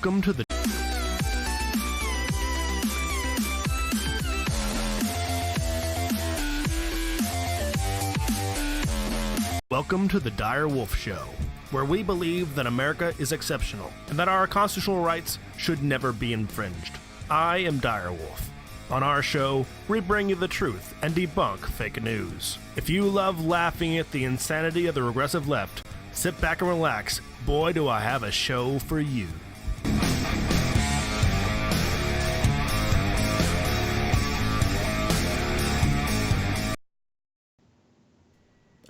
Welcome to the Welcome to the Dire Wolf Show, where we believe that America is exceptional and that our constitutional rights should never be infringed. I am Dire Wolf. On our show, we bring you the truth and debunk fake news. If you love laughing at the insanity of the regressive left, sit back and relax. Boy, do I have a show for you.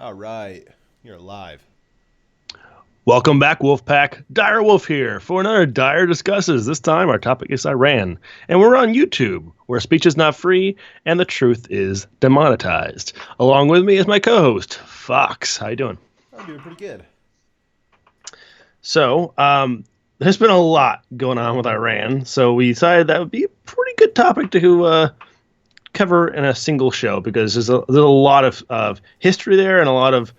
All right, you're live. Welcome back, Wolfpack. Dire Wolf here for another Dire Discusses. This time, our topic is Iran, and we're on YouTube, where speech is not free and the truth is demonetized. Along with me is my co-host, Fox. How you doing? I'm doing pretty good. So, there's been a lot going on with Iran, so we decided that would be a pretty good topic to cover in a single show, because there's a lot of history there and a lot of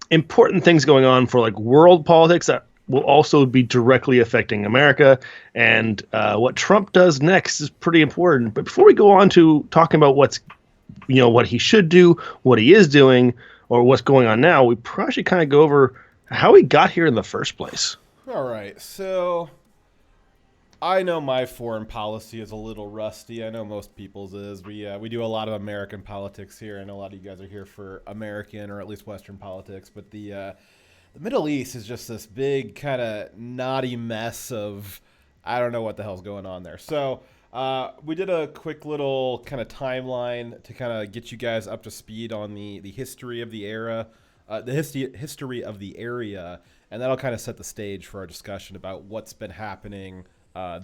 important things going on for like world politics that will also be directly affecting America. And what Trump does next is pretty important. But before we go on to talking about what he should do, what he is doing, or what's going on now, we probably should kind of go over how he got here in the first place. All right, so I know my foreign policy is a little rusty. I know most people's is. We do a lot of American politics here. I know a lot of you guys are here for American or at least Western politics. But the Middle East is just this big kind of knotty mess of I don't know what the hell's going on there. So we did a quick little kind of timeline to kind of get you guys up to speed on the history of the era, the history of the area, and that'll kind of set the stage for our discussion about what's been happening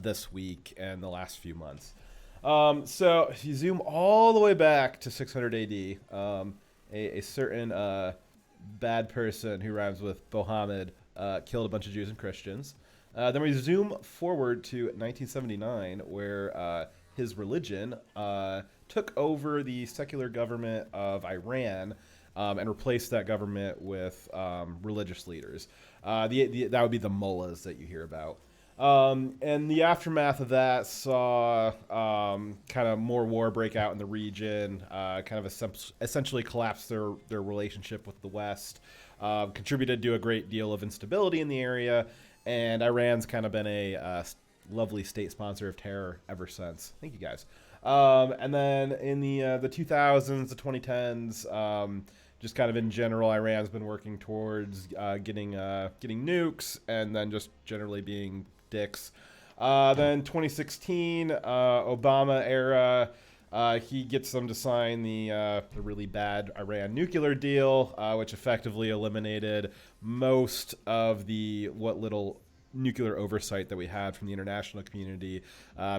this week and the last few months. So if you zoom all the way back to 600 AD, a certain bad person who rhymes with Mohammed killed a bunch of Jews and Christians. Then we zoom forward to 1979, where his religion took over the secular government of Iran and replaced that government with religious leaders. That would be the mullahs that you hear about. And the aftermath of that saw kind of more war break out in the region, kind of essentially collapse their relationship with the West, contributed to a great deal of instability in the area, and Iran's kind of been a lovely state sponsor of terror ever since. Thank you, guys. And then in the 2000s, the 2010s, just kind of in general, Iran's been working towards getting nukes, and then just generally being dicks. Then 2016, Obama era, he gets them to sign the really bad Iran nuclear deal, which effectively eliminated most of what little nuclear oversight that we had from the international community.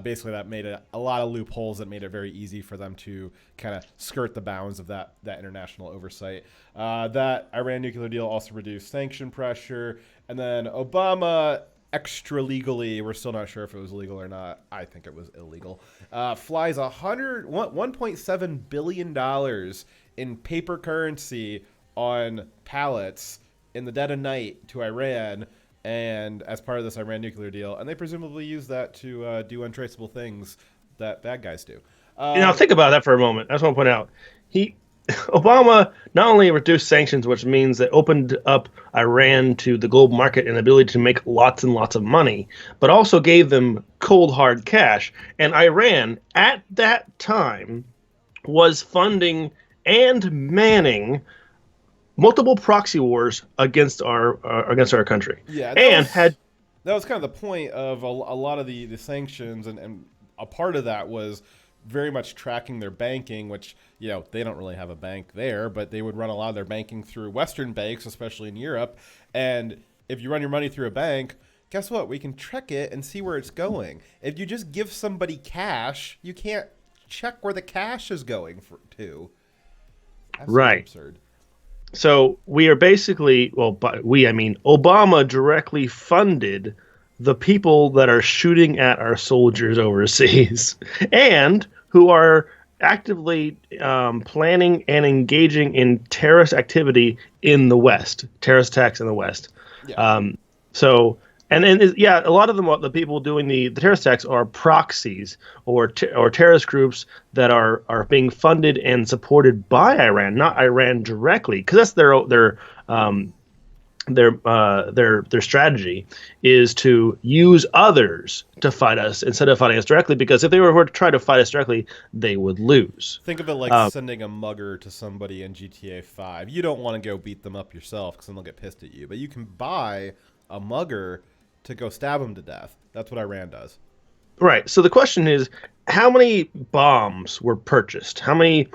Basically, that made a lot of loopholes that made it very easy for them to kind of skirt the bounds of that international oversight. That Iran nuclear deal also reduced sanction pressure. And then Obama, extra legally, we're still not sure if it was legal or not. I think it was illegal. Flies $1.7 billion in paper currency on pallets in the dead of night to Iran, and as part of this Iran nuclear deal, and they presumably use that to do untraceable things that bad guys do. Think about that for a moment. I just want to point out, Obama not only reduced sanctions, which means that opened up Iran to the global market and the ability to make lots and lots of money, but also gave them cold hard cash. And Iran at that time was funding and manning multiple proxy wars against our country. Yeah, that was kind of the point of a lot of the sanctions, and a part of that was very much tracking their banking, which, they don't really have a bank there, but they would run a lot of their banking through Western banks, especially in Europe. And if you run your money through a bank, guess what? We can track it and see where it's going. If you just give somebody cash, you can't check where the cash is going to. That's right. Absurd. So we are basically, I mean Obama directly funded the people that are shooting at our soldiers overseas and who are actively planning and engaging in terrorist activity in the West, terrorist attacks in the West. Yeah. So yeah, a lot of them, the people doing the terrorist attacks are proxies or terrorist groups that are being funded and supported by Iran, not Iran directly, because that's um, their strategy is to use others to fight us instead of fighting us directly. Because if they were to try to fight us directly, they would lose. Think of it like sending a mugger to somebody in GTA 5. You don't want to go beat them up yourself because then they'll get pissed at you. But you can buy a mugger to go stab them to death. That's what Iran does. Right. So the question is, how many bombs were purchased? How many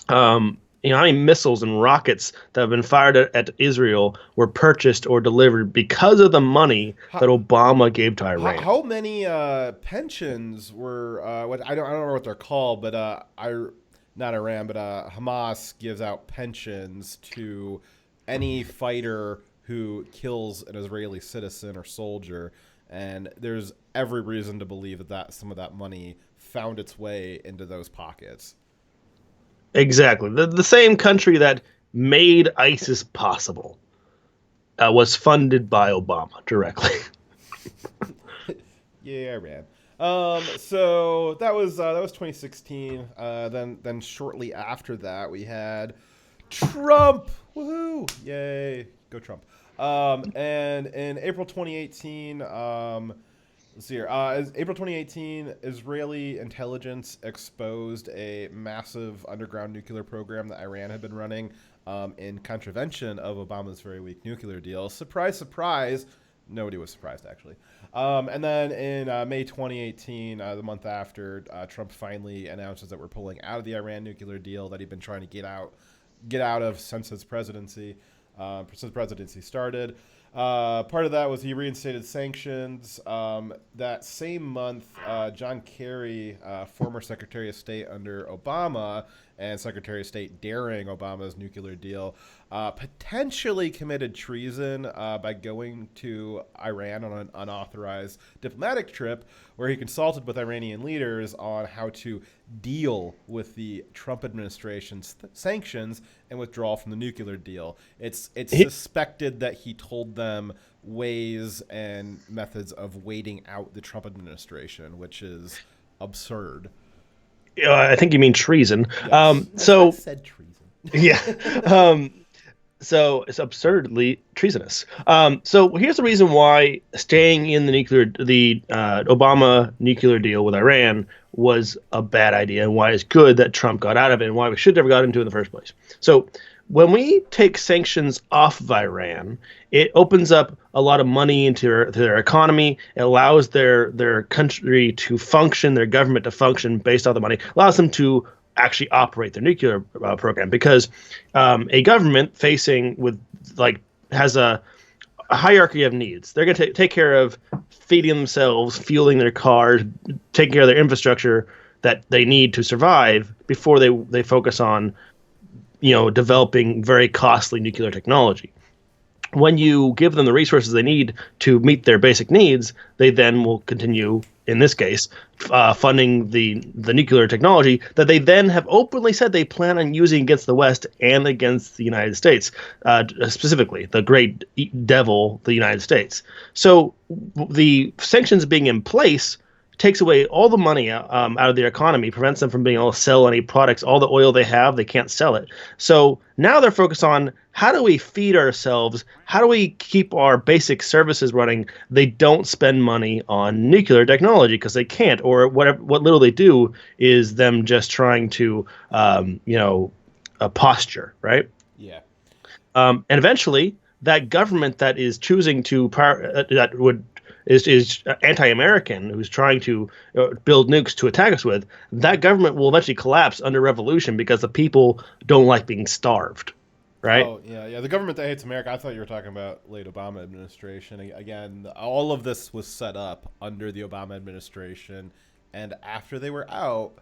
how many missiles and rockets that have been fired at Israel were purchased or delivered because of the money that Obama gave to Iran? How many pensions were? I don't remember what they're called, but not Iran, but Hamas gives out pensions to any fighter who kills an Israeli citizen or soldier, and there's every reason to believe that some of that money found its way into those pockets. Exactly. The same country that made ISIS possible was funded by Obama directly. Yeah, Iran. So that was 2016. Then shortly after that, we had Trump. Woohoo! Yay! Go Trump. And in April 2018, let's see here. April 2018, Israeli intelligence exposed a massive underground nuclear program that Iran had been running in contravention of Obama's very weak nuclear deal. Surprise, surprise. Nobody was surprised, actually. And then in May 2018, the month after, Trump finally announces that we're pulling out of the Iran nuclear deal that he'd been trying to get out of since his presidency. Since the presidency started. Part of that was he reinstated sanctions. That same month, John Kerry, former Secretary of State under Obama and Secretary of State during Obama's nuclear deal, potentially committed treason by going to Iran on an unauthorized diplomatic trip where he consulted with Iranian leaders on how to deal with the Trump administration's sanctions and withdrawal from the nuclear deal. It's suspected that he told them ways and methods of waiting out the Trump administration, which is absurd. I think you mean treason. Yes. I said treason. Yeah. So it's absurdly treasonous. So here's the reason why staying in the Obama nuclear deal with Iran was a bad idea, and why it's good that Trump got out of it, and why we should never got into it in the first place. So when we take sanctions off of Iran, it opens up a lot of money into their economy. It allows their country to function, their government to function based on the money. Allows them to actually operate their nuclear program, because a government has a hierarchy of needs. They're going to take care of feeding themselves, fueling their cars, taking care of their infrastructure that they need to survive before they focus on developing very costly nuclear technology. When you give them the resources they need to meet their basic needs, they then will continue, in this case, funding the nuclear technology that they then have openly said they plan on using against the West and against the United States, specifically the great devil, the United States. So the sanctions being in place takes away all the money out of their economy, prevents them from being able to sell any products. All the oil they have, they can't sell it. So now they're focused on, how do we feed ourselves? How do we keep our basic services running? They don't spend money on nuclear technology because they can't, or what little they do is them just trying to, posture, right? Yeah. And eventually, that government that is choosing to is anti-American, who's trying to build nukes to attack us with, that government will eventually collapse under revolution because the people don't like being starved, right? Oh, yeah. The government that hates America, I thought you were talking about late Obama administration. Again, all of this was set up under the Obama administration, and after they were out,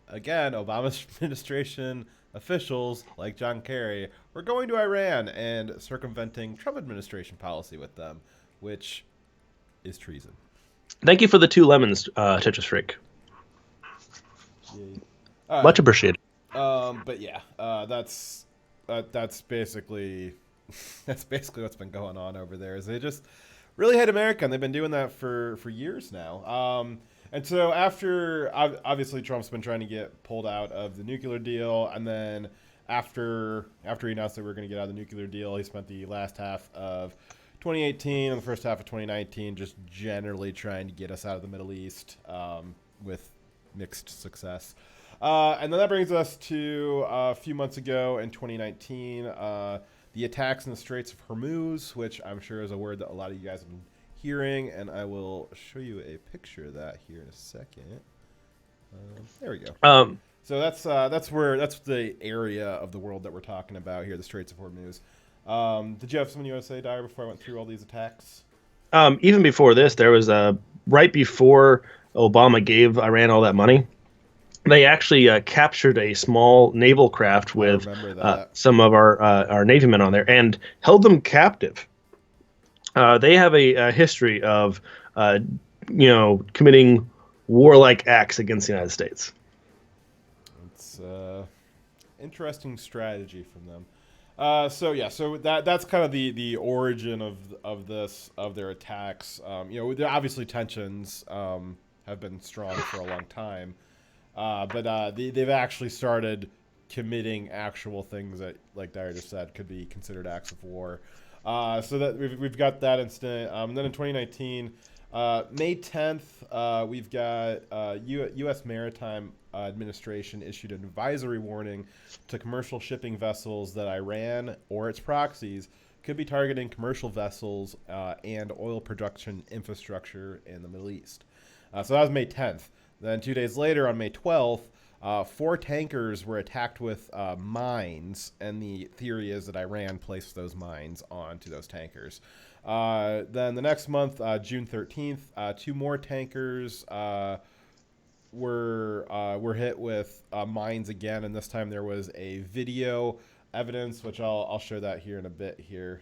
again, Obama's administration officials, like John Kerry, were going to Iran and circumventing Trump administration policy with them, which is treason. Thank you for the 2 lemons, Tetris Freak. Yeah. Much appreciated. But yeah, that's basically what's been going on over there. Is they just really hate America, and they've been doing that for years now. And so after, obviously, Trump's been trying to get pulled out of the nuclear deal, and then after he announced that we were going to get out of the nuclear deal, he spent the last half of 2018 and the first half of 2019 just generally trying to get us out of the Middle East with mixed success. And then that brings us to a few months ago in 2019, the attacks in the Straits of Hormuz, which I'm sure is a word that a lot of you guys have been hearing, and I will show you a picture of that here in a second. There we go. So that's the area of the world that we're talking about here, the Straits of Hormuz. Did you have something you want to say, Dyer, before I went through all these attacks? Even before this, there was right before Obama gave Iran all that money, they actually captured a small naval craft with some of our Navy men on there and held them captive. They have a history of, committing warlike acts against the United States. It's interesting strategy from them. So that's kind of the origin of their attacks. Obviously tensions have been strong for a long time, but they've actually started committing actual things that, like Dyer just said, could be considered acts of war. So that we've got that incident. And then in 2019, May 10th, we've got U.S. Maritime Administration issued an advisory warning to commercial shipping vessels that Iran or its proxies could be targeting commercial vessels and oil production infrastructure in the Middle East. So that was May 10th. Then 2 days later, on May 12th, 4 tankers were attacked with mines, and the theory is that Iran placed those mines onto those tankers. Then the next month, June 13th, 2 more tankers were hit with mines again, and this time there was a video evidence, which I'll show that here in a bit here.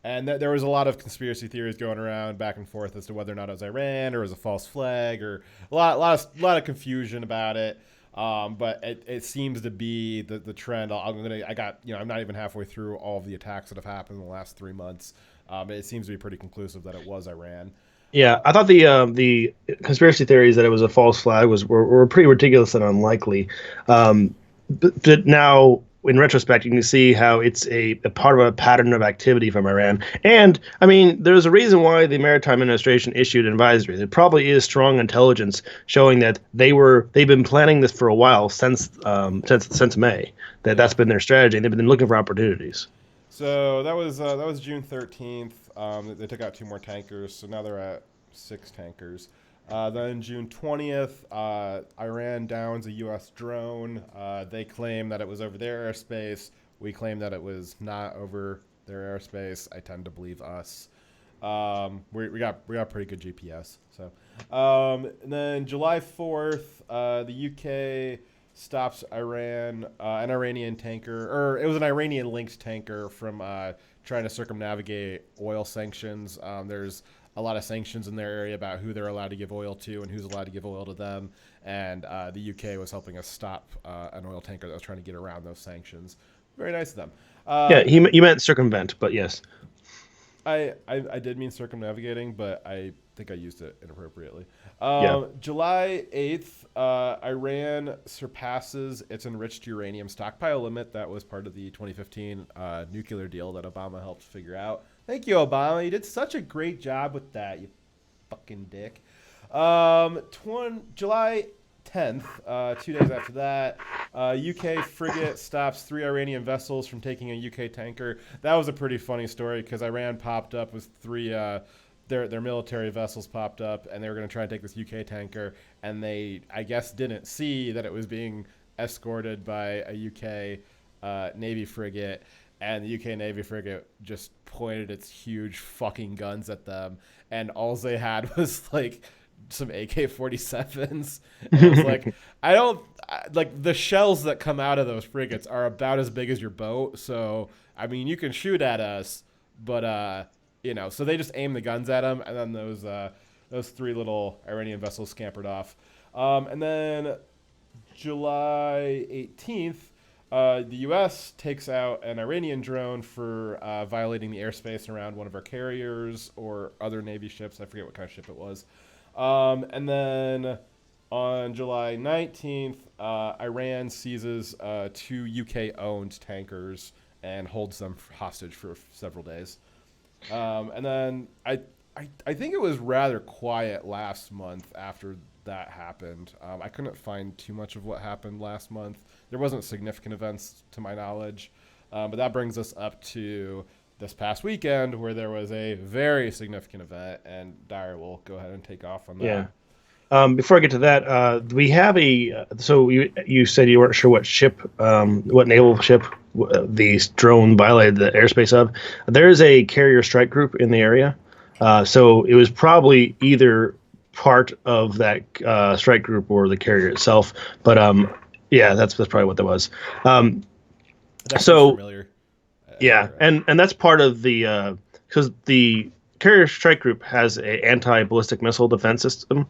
And there was a lot of conspiracy theories going around back and forth as to whether or not it was Iran or it was a false flag, or a lot of confusion about it. But it seems to be the trend. I'm not even halfway through all of the attacks that have happened in the last 3 months. It seems to be pretty conclusive that it was Iran. Yeah, I thought the conspiracy theories that it was a false flag were pretty ridiculous and unlikely. But now, in retrospect, you can see how it's a part of a pattern of activity from Iran. And, I mean, there's a reason why the Maritime Administration issued an advisory. There probably is strong intelligence showing that they've been planning this for a while since May. That's been their strategy, and they've been looking for opportunities. So that was June 13th. They took out 2 more tankers, so now they're at 6 tankers. Then June 20th, Iran downs a U.S. drone. They claim that it was over their airspace. We claim that it was not over their airspace. I tend to believe us. We got pretty good GPS. So, and then July 4th, the UK stops an Iranian tanker, or it was an Iranian-linked tanker from trying to circumnavigate oil sanctions. There's a lot of sanctions in their area about who they're allowed to give oil to and who's allowed to give oil to them. And the UK was helping us stop an oil tanker that was trying to get around those sanctions. Very nice of them. You meant circumvent, but yes. I did mean circumnavigating, but I think I used it inappropriately. July 8th, Iran surpasses its enriched uranium stockpile limit. That was part of the 2015 nuclear deal that Obama helped figure out. Thank you, Obama. You did such a great job with that, you fucking dick. July 10th, 2 days after that, UK frigate stops 3 Iranian vessels from taking a UK tanker. That was a pretty funny story because Iran popped up with 3 their military vessels popped up, and they were going to try and take this UK tanker, and they, I guess, didn't see that it was being escorted by a UK Navy frigate, and the UK Navy frigate just pointed its huge fucking guns at them, and all they had was like some AK-47s. And it was like, the shells that come out of those frigates are about as big as your boat, so I mean, you can shoot at us, but so they just aimed the guns at them, and then those 3 little Iranian vessels scampered off. And then July 18th, The U.S. takes out an Iranian drone for violating the airspace around one of our carriers or other Navy ships. I forget what kind of ship it was. And then on July 19th, Iran seizes 2 UK-owned tankers and holds them hostage for several days. And then I think it was rather quiet last month after that happened. I couldn't find too much of what happened last month. There wasn't significant events to my knowledge, but that brings us up to this past weekend where there was a very significant event, and Dyer will go ahead and take off on that. Yeah. Before I get to that, we have so you said you weren't sure what ship, what naval ship the drone violated the airspace of. There is a carrier strike group in the area. So it was probably either part of that strike group or the carrier itself. But yeah, that's probably what that was. So familiar. Yeah, and that's part of the because the carrier strike group has a anti-ballistic missile defense system,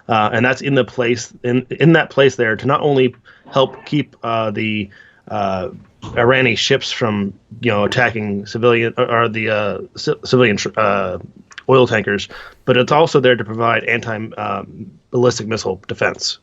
and that's in that place there to not only help keep the Iranian ships from attacking civilian or the civilian oil tankers, but it's also there to provide anti-ballistic missile defense.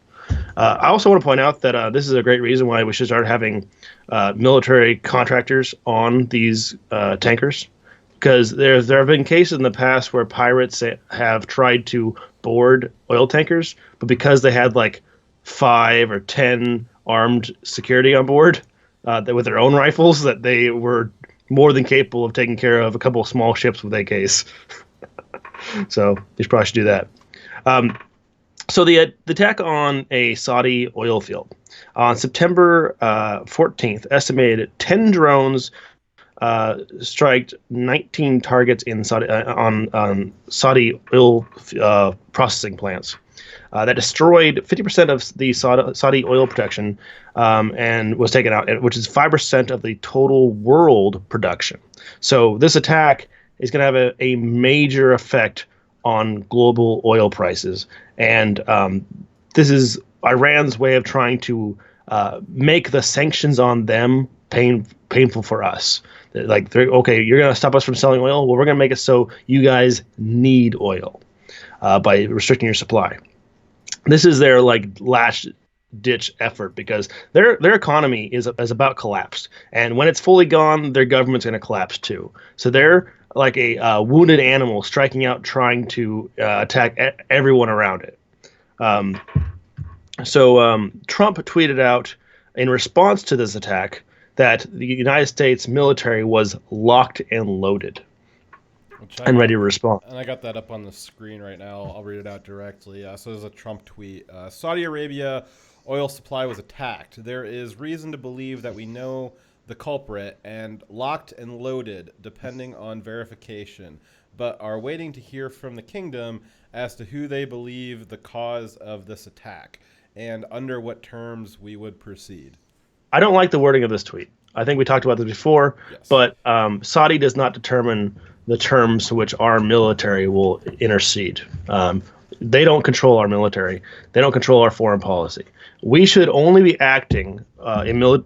I also want to point out that this is a great reason why we should start having military contractors on these tankers, because there have been cases in the past where pirates have tried to board oil tankers, but because they had like 5 or 10 armed security on board with their own rifles, that they were more than capable of taking care of a couple of small ships with AKs. So you probably should do that. So the attack on a Saudi oil field on September 14th, estimated 10 drones striked 19 targets in Saudi on Saudi oil processing plants. That destroyed 50% of the Saudi oil production and was taken out, which is 5% of the total world production. So this attack is going to have a major effect on global oil prices. And this is Iran's way of trying to make the sanctions on them painful for us. Like, okay, you're going to stop us from selling oil? Well, we're going to make it so you guys need oil by restricting your supply. This is their last ditch effort because their economy is about collapsed. And when it's fully gone, their government's going to collapse too. So they're like a wounded animal striking out, trying to attack everyone around it. So Trump tweeted out in response to this attack that the United States military was locked and loaded and ready to respond. And I got that up on the screen right now. I'll read it out directly. So there's a Trump tweet. Saudi Arabia oil supply was attacked. There is reason to believe that we know the culprit and locked and loaded, depending on verification, but are waiting to hear from the kingdom as to who they believe the cause of this attack and under what terms we would proceed. I don't like the wording of this tweet. I think we talked about this before, yes. But Saudi does not determine the terms to which our military will intercede. They don't control our military. They don't control our foreign policy. We should only be acting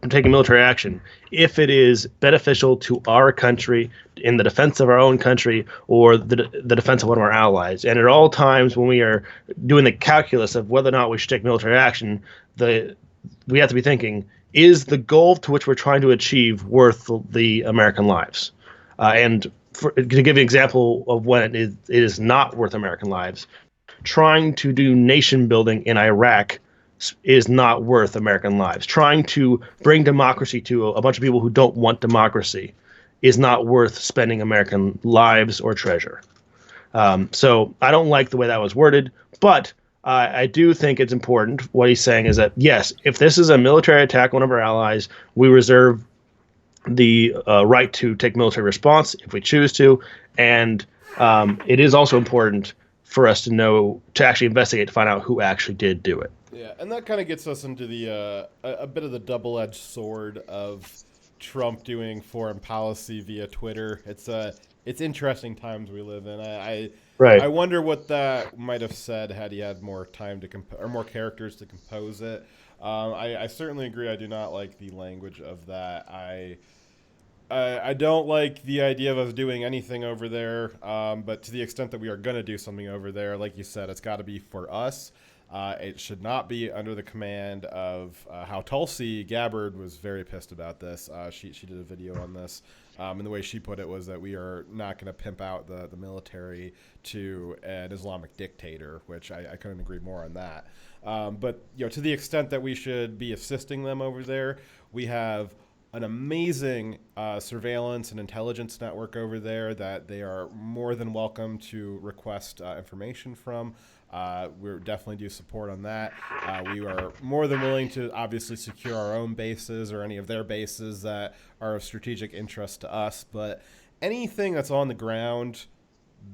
taking military action if it is beneficial to our country in the defense of our own country or the defense of one of our allies. And at all times when we are doing the calculus of whether or not we should take military action, we have to be thinking, is the goal to which we're trying to achieve worth the American lives? And to give you an example of when it is not worth American lives, trying to do nation building in Iraq is not worth American lives. Trying to bring democracy to a bunch of people who don't want democracy is not worth spending American lives or treasure. So I don't like the way that was worded, but I do think it's important. What he's saying is that, yes, if this is a military attack on one of our allies, we reserve the right to take military response if we choose to. And it is also important for us to actually investigate to find out who actually did do it. Yeah, and that kind of gets us into the a bit of the double-edged sword of Trump doing foreign policy via Twitter. It's interesting times we live in. I wonder what that might have said had he had more time to or more characters to compose it. I certainly agree. I do not like the language of that. I don't like the idea of us doing anything over there, but to the extent that we are going to do something over there, like you said, it's got to be for us. It should not be under the command of how Tulsi Gabbard was very pissed about this. She did a video on this, and the way she put it was that we are not going to pimp out the military to an Islamic dictator, which I couldn't agree more on that. But to the extent that we should be assisting them over there, we have an amazing surveillance and intelligence network over there that they are more than welcome to request information from. We definitely do support on that. We are more than willing to obviously secure our own bases or any of their bases that are of strategic interest to us. But anything that's on the ground,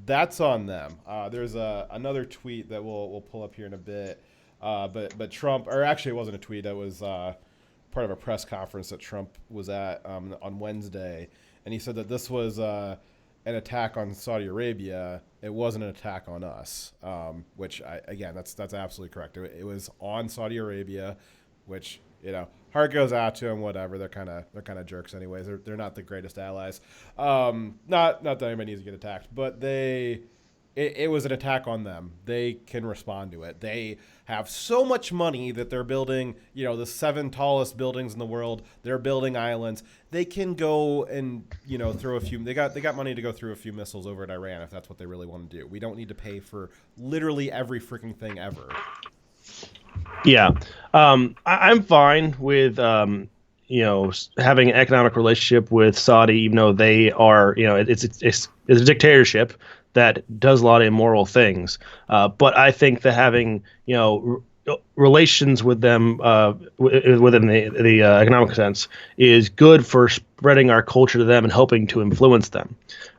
that's on them. There's another tweet that we'll pull up here in a bit. But Trump, or actually it wasn't a tweet, that was part of a press conference that Trump was at on Wednesday. And he said that this was an attack on Saudi Arabia. It wasn't an attack on us, which that's absolutely correct. It was on Saudi Arabia, which heart goes out to them. Whatever, they're kind of jerks anyways. They're not the greatest allies. Not that anybody needs to get attacked, but it was an attack on them. They can respond to it. They have so much money that they're building, the 7 tallest buildings in the world. They're building islands. They can go and, throw a few. They got money to go through a few missiles over at Iran if that's what they really want to do. We don't need to pay for literally every freaking thing ever. Yeah, I'm fine with having an economic relationship with Saudi, even though they are, it's a dictatorship that does a lot of immoral things. But I think that having, relations with them within the economic sense is good for spreading our culture to them and hoping to influence them.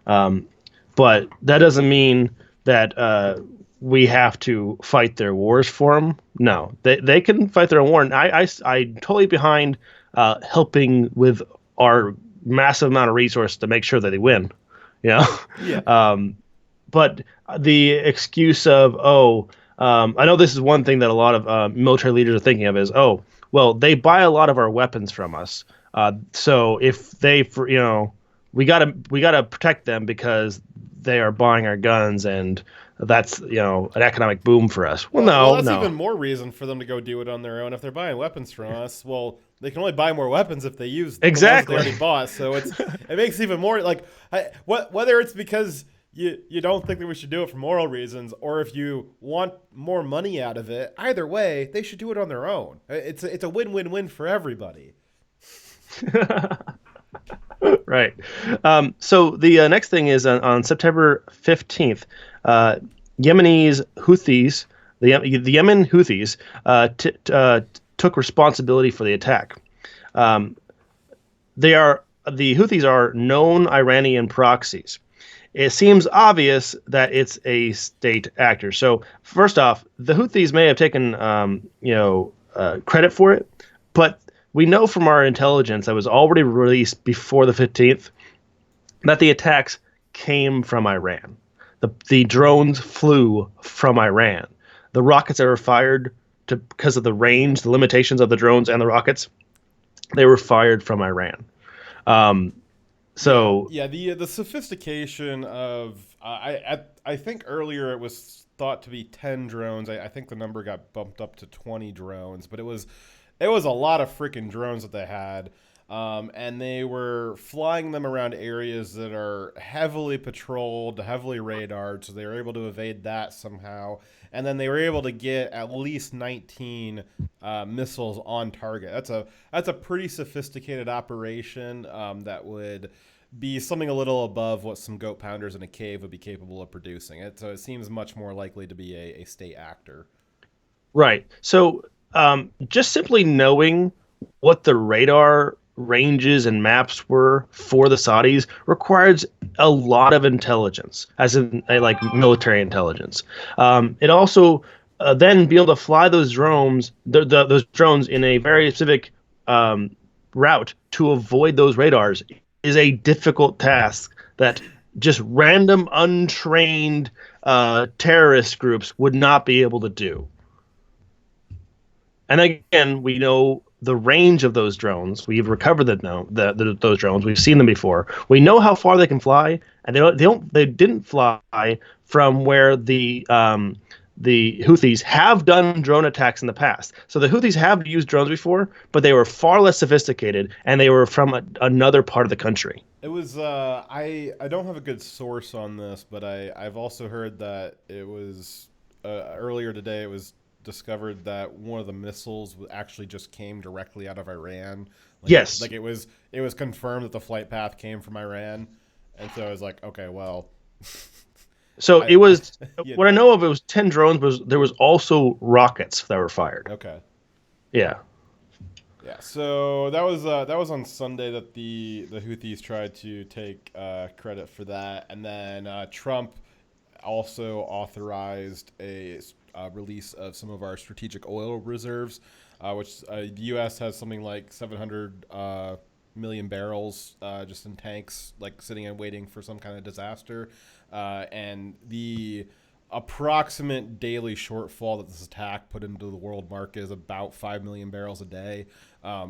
But that doesn't mean that we have to fight their wars for them. No, they can fight their own war. And I totally behind helping with our massive amount of resources to make sure that they win. Yeah. But the excuse of, I know this is one thing that a lot of military leaders are thinking of is, they buy a lot of our weapons from us. So if they, we gotta protect them because they are buying our guns, and that's an economic boom for us. Well, that's even more reason for them to go do it on their own. If they're buying weapons from us, well, they can only buy more weapons if they use the ones they already bought. So it makes even more whether it's because you don't think that we should do it for moral reasons, or if you want more money out of it, either way, they should do it on their own. It's a win-win-win for everybody. Right. So the next thing is on September 15th, Yemenis Houthis, the Yemen Houthis, took responsibility for the attack. The Houthis are known Iranian proxies. It seems obvious that it's a state actor. So first off, the Houthis may have taken credit for it, but we know from our intelligence that was already released before the 15th that the attacks came from Iran. The drones flew from Iran. The rockets that were fired because of the range, the limitations of the drones and the rockets, they were fired from Iran. The sophistication of I think earlier it was thought to be 10 drones. I think the number got bumped up to 20 drones, but it was a lot of freaking drones that they had. And they were flying them around areas that are heavily patrolled, heavily radared, so they were able to evade that somehow. And then they were able to get at least 19 missiles on target. That's a pretty sophisticated operation that would be something a little above what some goat pounders in a cave would be capable of producing. So it seems much more likely to be a state actor. Right. So just simply knowing what the radar ranges and maps were for the Saudis requires a lot of intelligence, as in like military intelligence. It also then be able to fly those drones, those drones in a very specific route to avoid those radars is a difficult task that just random untrained terrorist groups would not be able to do. And again, we know the range of those drones. We've recovered those drones. We've seen them before. We know how far they can fly, and they didn't fly from where the Houthis have done drone attacks in the past. So the Houthis have used drones before, but they were far less sophisticated, and they were from another part of the country. It was I don't have a good source on this, but I've also heard that it was earlier today. It was discovered that one of the missiles actually just came directly out of Iran. Yes, like it was confirmed that the flight path came from Iran, and so I was like, okay, well. So it was Yeah. what I know of. It was 10 drones. But there was also rockets that were fired. Okay. Yeah. Yeah, so that was on Sunday that the Houthis tried to take credit for that, and then Trump also authorized a release of some of our strategic oil reserves, which the U.S. has something like 700 million barrels just in tanks, like sitting and waiting for some kind of disaster, and the approximate daily shortfall that this attack put into the world market is about 5 million barrels a day.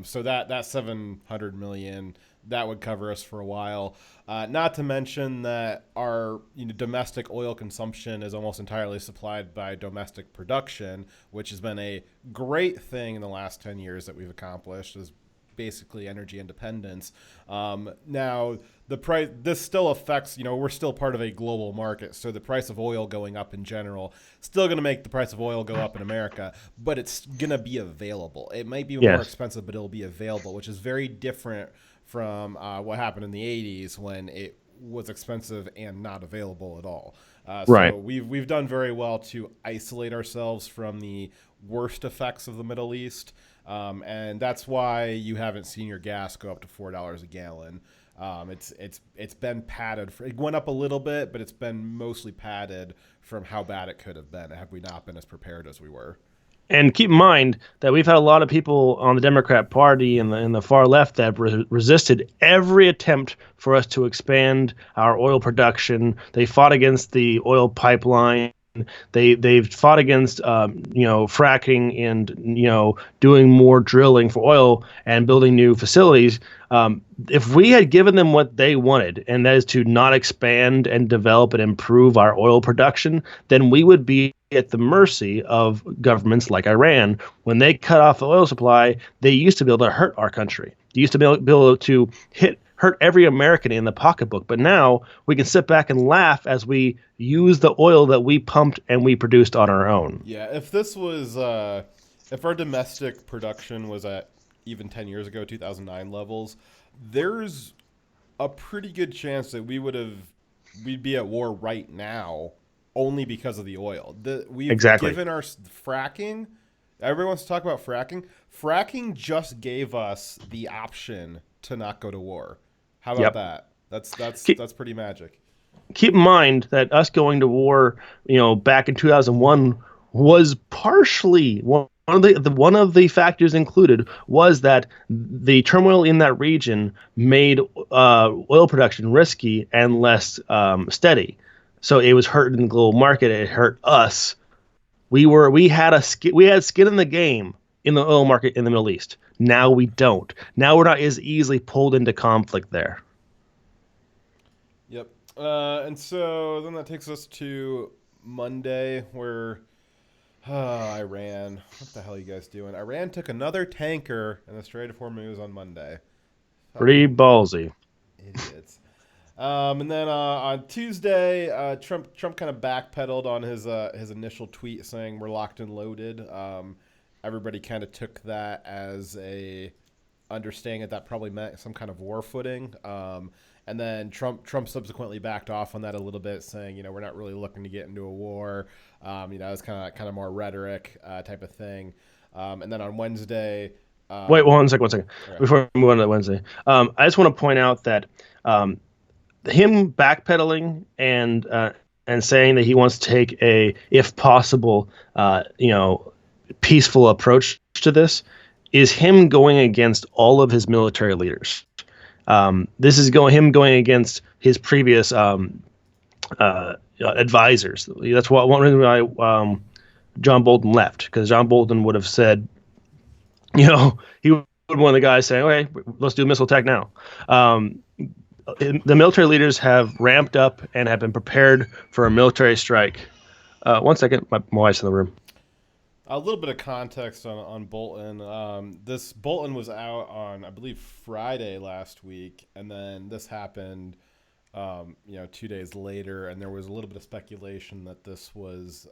So that 700 million, that would cover us for a while. Not to mention that our domestic oil consumption is almost entirely supplied by domestic production, which has been a great thing in the last 10 years that we've accomplished, is basically energy independence. Now, the price, this still affects, we're still part of a global market, so the price of oil going up in general still going to make the price of oil go up in America, but it's going to be available. It might be more expensive, but it'll be available, which is very different from what happened in the 80s when it was expensive and not available at all. Right. So we've done very well to isolate ourselves from the worst effects of the Middle East. And that's why you haven't seen your gas go up to $4 a gallon. It's been padded. It went up a little bit, but it's been mostly padded from how bad it could have been had we not been as prepared as we were. And keep in mind that we've had a lot of people on the Democrat Party and the far left that resisted every attempt for us to expand our oil production. They fought against the oil pipeline. They've fought against fracking and doing more drilling for oil and building new facilities. If we had given them what they wanted, and that is to not expand and develop and improve our oil production, then we would be at the mercy of governments like Iran. When they cut off the oil supply, they used to be able to hurt our country. They used to be able to hurt every American in the pocketbook. But now we can sit back and laugh as we use the oil that we pumped and we produced on our own. Yeah, if this was, if our domestic production was at even 10 years ago, 2009 levels, there's a pretty good chance that we'd be at war right now only because of the oil. We've given our fracking. Everyone wants to talk about fracking. Fracking just gave us the option to not go to war. How about that? That's pretty magic. Keep in mind that us going to war, back in 2001 was partially one of the factors included was that the turmoil in that region made oil production risky and less steady. So it was hurting the global market. It hurt us. We had skin in the game in the oil market in the Middle East. Now we don't. Now we're not as easily pulled into conflict there. Yep. And so then that takes us to Monday, where Iran. What the hell are you guys doing? Iran took another tanker in the Strait of Hormuz on Monday. Pretty ballsy. Idiots. And then on Tuesday, Trump kind of backpedaled on his initial tweet saying we're locked and loaded. Everybody kind of took that as a understanding that probably meant some kind of war footing. And then Trump subsequently backed off on that a little bit, saying, we're not really looking to get into a war. It's kind of more rhetoric type of thing. And then on Wednesday. Wait, one second. Right. Before we move on to Wednesday, I just want to point out that him backpedaling and saying that he wants to take a, if possible, peaceful approach to this is him going against all of his military leaders. This is him going against his previous advisors. That's one reason why John Bolton left, because John Bolton would have said he would be one of the guys saying, "Okay, let's do missile tech now." Um, the military leaders have ramped up and have been prepared for a military strike. One second, my wife's in the room. A little bit of context on Bolton. This Bolton was out on, I believe, Friday last week, and then this happened, 2 days later, and there was a little bit of speculation that this was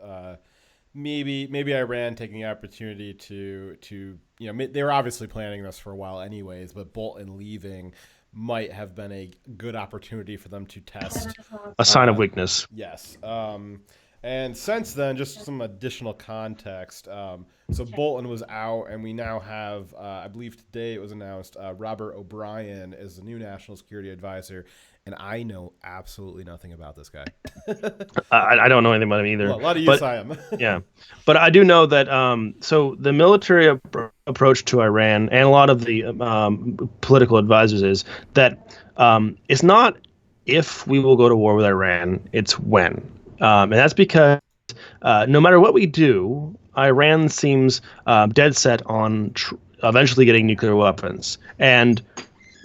maybe Iran taking the opportunity to they were obviously planning this for a while anyways, but Bolton leaving might have been a good opportunity for them to test A sign of weakness. Yes. And since then, just some additional context. So Bolton was out, and we now have, I believe today it was announced, Robert O'Brien is the new national security advisor, and I know absolutely nothing about this guy. I don't know anything about him either. Well, a lot of use I am. Yeah, but I do know that. So the military approach to Iran and a lot of the political advisors is that it's not if we will go to war with Iran, it's when. And that's because no matter what we do, Iran seems dead set on eventually getting nuclear weapons. And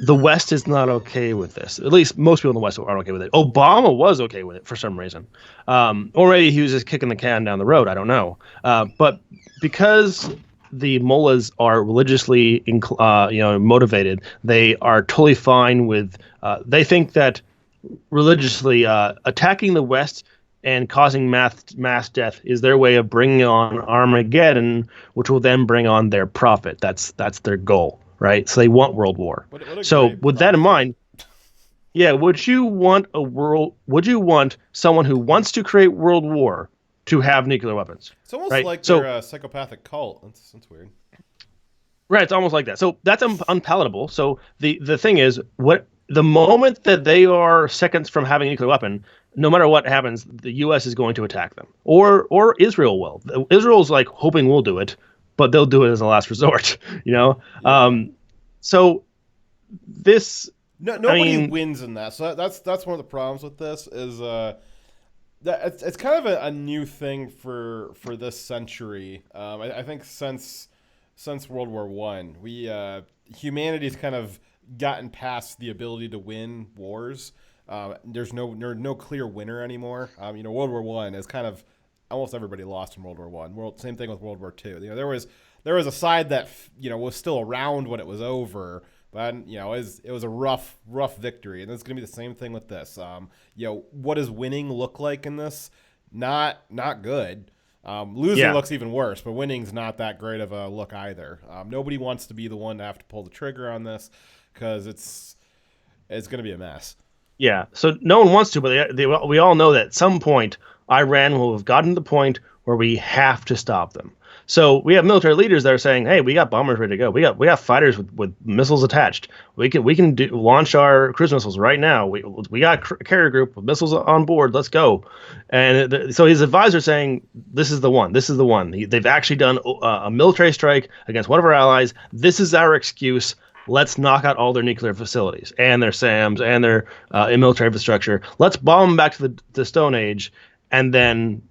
the West is not okay with this. At least most people in the West aren't okay with it. Obama was okay with it for some reason. Or maybe he was just kicking the can down the road. I don't know. But because the mullahs are religiously motivated, they are totally fine with they think that religiously attacking the West and causing mass death is their way of bringing on Armageddon, which will then bring on their profit. That's their goal, right? So they want world war. So with that in mind, yeah, would you want someone who wants to create world war to have nuclear weapons? It's almost right? like they're a psychopathic cult. That's weird. Right, it's almost like that. So that's unpalatable. So the thing is, the moment that they are seconds from having a nuclear weapon, no matter what happens, the U.S. is going to attack them, or Israel will. Israel's like hoping we'll do it, but they'll do it as a last resort. Yeah. So this nobody wins in that. So that's one of the problems with this is that it's kind of a new thing for this century. I think since World War One, humanity's kind of gotten past the ability to win wars. There's no clear winner anymore. World War One is kind of almost everybody lost in World War One. Same thing with World War Two. There was a side that was still around when it was over, but it was a rough victory, and it's going to be the same thing with this. What does winning look like in this? Not good. Losing looks even worse, but winning's not that great of a look either. Nobody wants to be the one to have to pull the trigger on this because it's going to be a mess. Yeah, so no one wants to, but we all know that at some point Iran will have gotten to the point where we have to stop them. So we have military leaders that are saying, "Hey, we got bombers ready to go. We got fighters with missiles attached. We can launch our cruise missiles right now. We got a carrier group with missiles on board. Let's go." And so his advisor saying, "This is the one. This is the one. They've actually done a military strike against one of our allies. This is our excuse. Let's knock out all their nuclear facilities and their SAMs and their military infrastructure. Let's bomb them back to the Stone Age, and then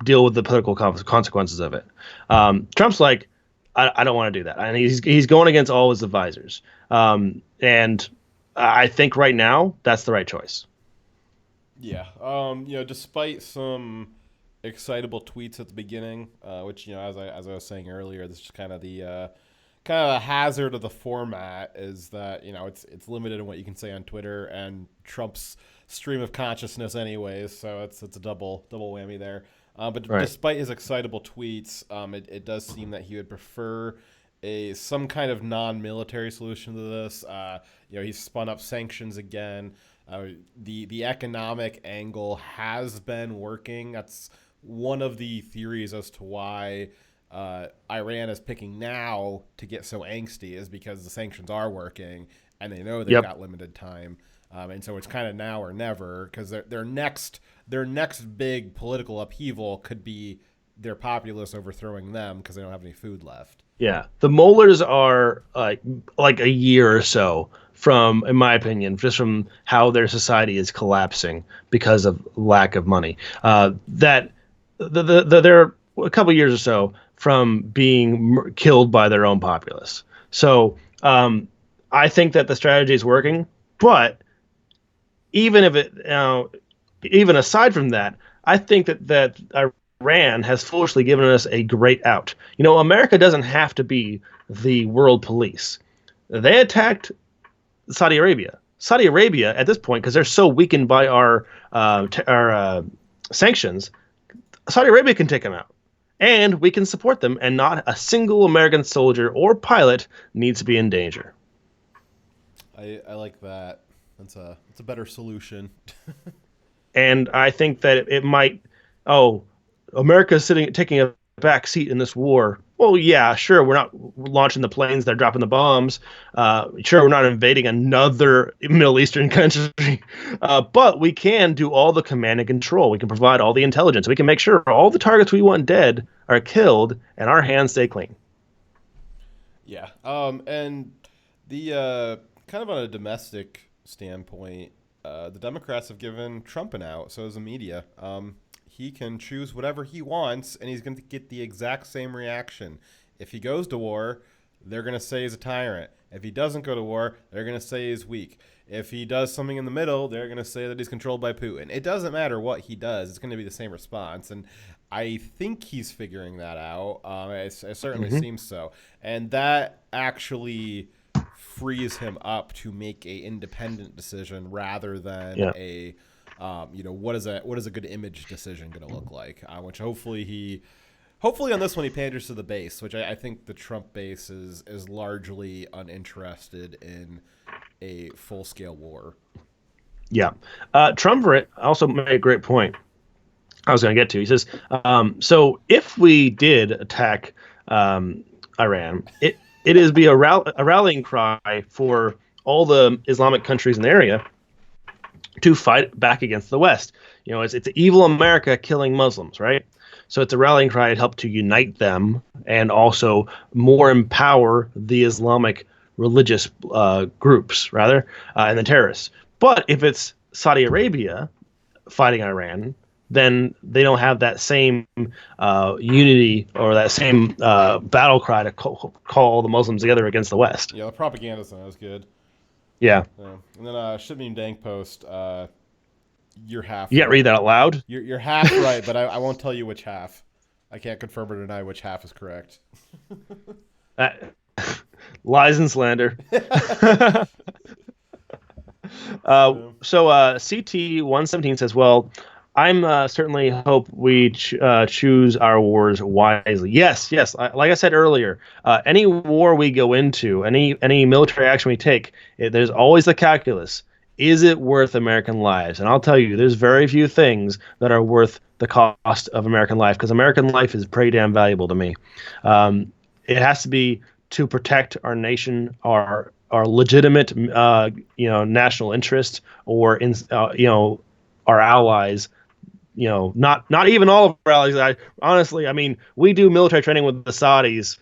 deal with the political consequences of it." Trump's like, I don't want to do that, and he's going against all his advisors. And I think right now that's the right choice. Yeah. Despite some excitable tweets at the beginning, which as I was saying earlier, this is kind of the hazard of the format is that it's limited in what you can say on Twitter and Trump's stream of consciousness anyways, so it's a double whammy there. But right. Despite his excitable tweets, it does seem that he would prefer some kind of non-military solution to this. He's spun up sanctions again. The economic angle has been working. That's one of the theories as to why Iran is picking now to get so angsty is because the sanctions are working and they know they've got limited time. And so it's kind of now or never because their next big political upheaval could be their populace overthrowing them because they don't have any food left. Yeah, the molars are like a year or so from, in my opinion, just from how their society is collapsing because of lack of money. That they're a couple years or so from being killed by their own populace. So I think that the strategy is working, but even if it, even aside from that, I think that Iran has foolishly given us a great out. America doesn't have to be the world police. They attacked Saudi Arabia. Saudi Arabia at this point, because they're so weakened by our sanctions, Saudi Arabia can take them out, and we can support them, and not a single American soldier or pilot needs to be in danger. I like that. That's a better solution. And I think that it might. America's taking a back seat in this war. Well, yeah, sure, we're not launching the planes, they're dropping the bombs. Sure, we're not invading another Middle Eastern country. But we can do all the command and control. We can provide all the intelligence. We can make sure all the targets we want dead are killed and our hands stay clean. Yeah. And the kind of on a domestic standpoint, the Democrats have given Trump an out, so has the media. He can choose whatever he wants, and he's going to get the exact same reaction. If he goes to war, they're going to say he's a tyrant. If he doesn't go to war, they're going to say he's weak. If he does something in the middle, they're going to say that he's controlled by Putin. It doesn't matter what he does. It's going to be the same response. And I think he's figuring that out. It certainly seems so. And that actually frees him up to make a independent decision rather than what is a good image decision going to look like? Which hopefully on this one he panders to the base, which I think the Trump base is largely uninterested in a full scale war. Yeah, Trump also made a great point. I was going to get to. He says, so if we did attack Iran, it is be a rallying cry for all the Islamic countries in the area to fight back against the West. It's evil America killing Muslims, right? So it's a rallying cry. It helped to unite them and also more empower the Islamic religious groups, and the terrorists. But if it's Saudi Arabia fighting Iran, then they don't have that same unity or that same battle cry to call all the Muslims together against the West. Yeah, the propaganda's not as good. Yeah. And then Shipman Dank post, you're half. You can't read that out loud? You're half right, but I won't tell you which half. I can't confirm or deny which half is correct. Lies and slander. So CT117 says, well, I'm certainly hope we choose our wars wisely. Yes. Like I said earlier, any war we go into, any military action we take, there's always the calculus. Is it worth American lives? And I'll tell you, there's very few things that are worth the cost of American life, because American life is pretty damn valuable to me. It has to be to protect our nation, our legitimate, national interest, or our allies. Not even all of our allies. Honestly, we do military training with the Saudis.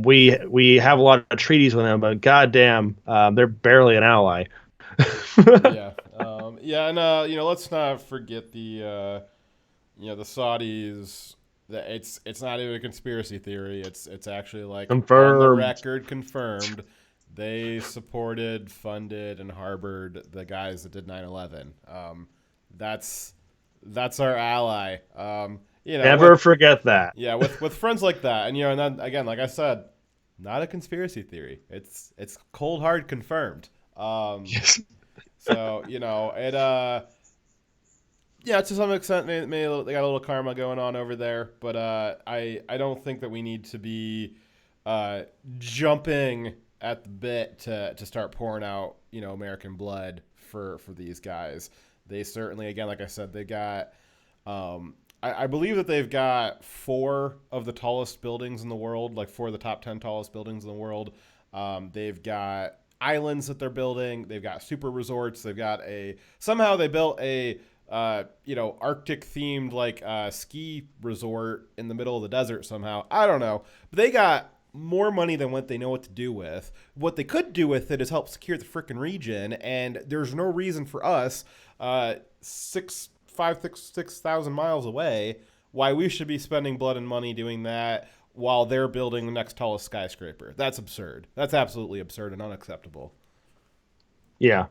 We have a lot of treaties with them, but goddamn, they're barely an ally. And let's not forget the Saudis. That it's not even a conspiracy theory. It's actually like confirmed. On the record, confirmed. They supported, funded, and harbored the guys that did 9/11. That's our ally. Never forget that. Yeah, with friends like that, and then again, like I said, not a conspiracy theory. It's cold hard confirmed. Yes. So it to some extent they got a little karma going on over there, but I don't think that we need to be jumping at the bit to start pouring out American blood for these guys. They certainly, again, like I said, they got I believe that they've got 4 of the tallest buildings in the world, like 4 of the top 10 tallest buildings in the world. They've got islands that they're building. They've got super resorts. They've got somehow they built a Arctic themed ski resort in the middle of the desert somehow. I don't know, but they got more money than what they know what to do with. What they could do with it is help secure the frickin' region, and there's no reason for us 6,000 miles away why we should be spending blood and money doing that, while they're building the next tallest skyscraper. That's absurd. That's absolutely absurd and unacceptable. Yeah.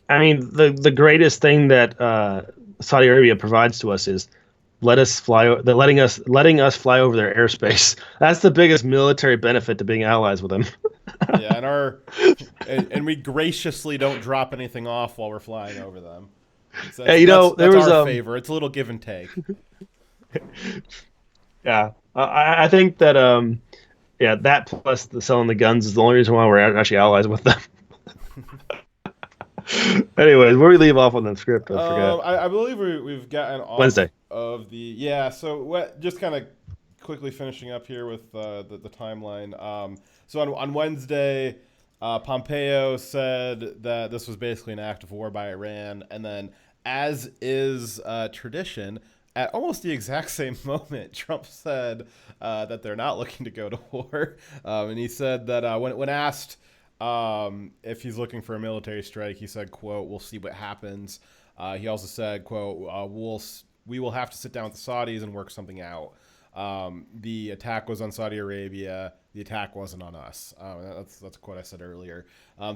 I mean, the greatest thing that Saudi Arabia provides to us is letting us fly over their airspace. That's the biggest military benefit to being allies with them. Yeah, and we graciously don't drop anything off while we're flying over them. Hey, that's our favor. It's a little give and take. Yeah, I think that that plus the selling the guns is the only reason why we're actually allies with them. Anyways, where we leave off on the script, I forgot. I believe we've gotten off Wednesday of the So just kind of quickly finishing up here with the timeline. So on Wednesday, Pompeo said that this was basically an act of war by Iran, and then, as is tradition, at almost the exact same moment, Trump said that they're not looking to go to war, and he said that when asked if he's looking for a military strike, he said, quote, "We'll see what happens." He also said, quote, we will have to sit down with the Saudis and work something out. The attack was on Saudi Arabia. The attack wasn't on us. That's a quote I said earlier.